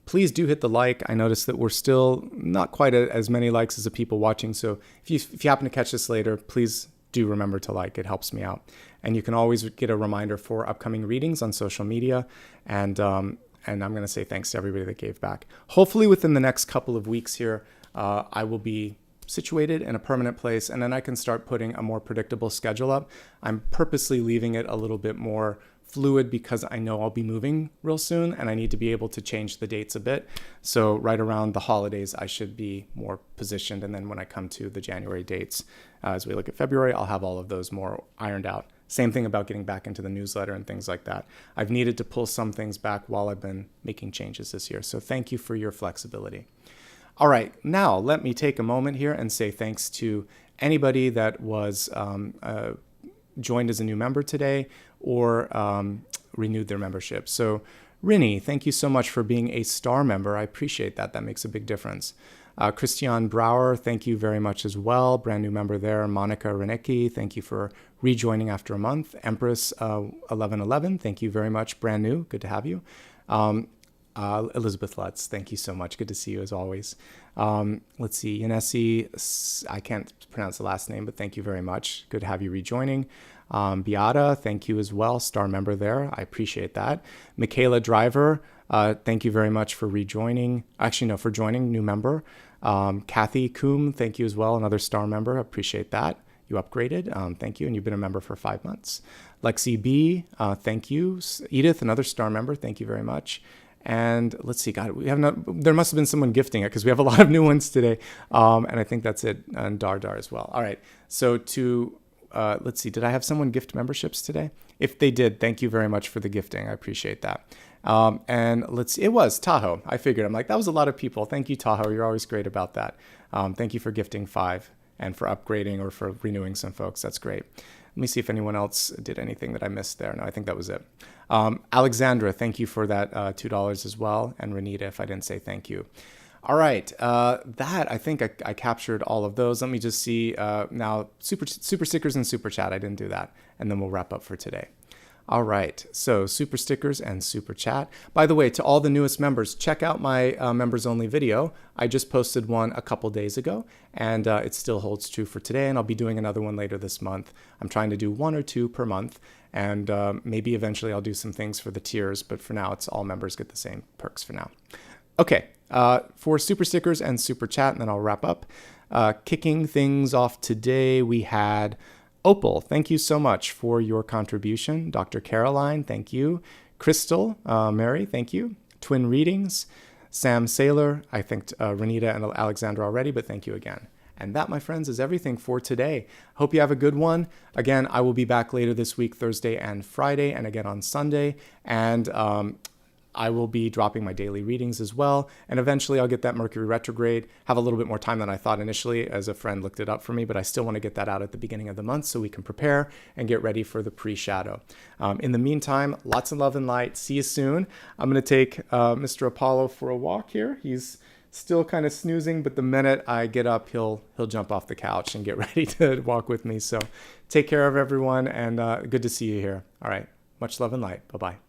please do hit the like. I noticed that we're still not quite as many likes as the people watching. So if you happen to catch this later, please do remember to like. It helps me out. And you can always get a reminder for upcoming readings on social media. And I'm going to say thanks to everybody that gave back. Hopefully within the next couple of weeks here, I will be situated in a permanent place, and then I can start putting a more predictable schedule up. I'm purposely leaving it a little bit more fluid because I know I'll be moving real soon and I need to be able to change the dates a bit. So right around the holidays, I should be more positioned. And then when I come to the January dates, as we look at February, I'll have all of those more ironed out. Same thing about getting back into the newsletter and things like that. I've needed to pull some things back while I've been making changes this year. So thank you for your flexibility. All right, now let me take a moment here and say thanks to anybody that was joined as a new member today or renewed their membership. So Rini, thank you so much for being a star member. I appreciate that. That makes a big difference. Christian Brower, thank you very much as well. Brand new member there. Monica Renecki, thank you for rejoining after a month. Empress 1111, thank you very much. Brand new. Good to have you. Elizabeth Lutz, thank you so much. Good to see you as always. Let's see, Yanesi, I can't pronounce the last name, but thank you very much. Good to have you rejoining. Beata, thank you as well. Star member there. I appreciate that. Michaela Driver, thank you very much for rejoining. Actually, no, for joining, new member. Kathy Coombe, thank you as well. Another star member. I appreciate that. You upgraded. Thank you. And you've been a member for 5 months. Lexi B, thank you. Edith, another star member. Thank you very much. And let's see, God, there must have been someone gifting it because we have a lot of new ones today. And I think that's it. And Dar as well. All right. So let's see, did I have someone gift memberships today? If they did, thank you very much for the gifting. I appreciate that. And let's see, it was Tahoe. I figured, I'm like, that was a lot of people. Thank you, Tahoe. You're always great about that. Thank you for gifting 5 and for upgrading or for renewing some folks. That's great. Let me see if anyone else did anything that I missed there. No, I think that was it. Alexandra, thank you for that $2 as well. And Renita, if I didn't say thank you. All right, that I think I captured all of those. Let me just see now, super stickers and super chat. I didn't do that. And then we'll wrap up for today. All right, so super stickers and super chat. By the way, to all the newest members, check out my members only video. I just posted one a couple days ago, and it still holds true for today. And I'll be doing another one later this month. I'm trying to do 1 or 2 per month, and maybe eventually I'll do some things for the tiers. But for now, it's all members get the same perks for now. Okay, for super stickers and super chat, and then I'll wrap up. Kicking things off today, we had Opal, thank you so much for your contribution. Dr. Caroline, thank you. Crystal, Mary, thank you. Twin Readings, Sam Saylor, I thanked Renita and Alexandra already, but thank you again. And that, my friends, is everything for today. Hope you have a good one. Again, I will be back later this week, Thursday and Friday, and again on Sunday. And I will be dropping my daily readings as well. And eventually I'll get that Mercury retrograde. Have a little bit more time than I thought initially, as a friend looked it up for me, but I still want to get that out at the beginning of the month so we can prepare and get ready for the pre-shadow. In the meantime, lots of love and light. See you soon. I'm going to take Mr. Apollo for a walk here. He's still kind of snoozing, but the minute I get up, he'll jump off the couch and get ready to walk with me. So take care of everyone, and good to see you here. All right. Much love and light. Bye-bye.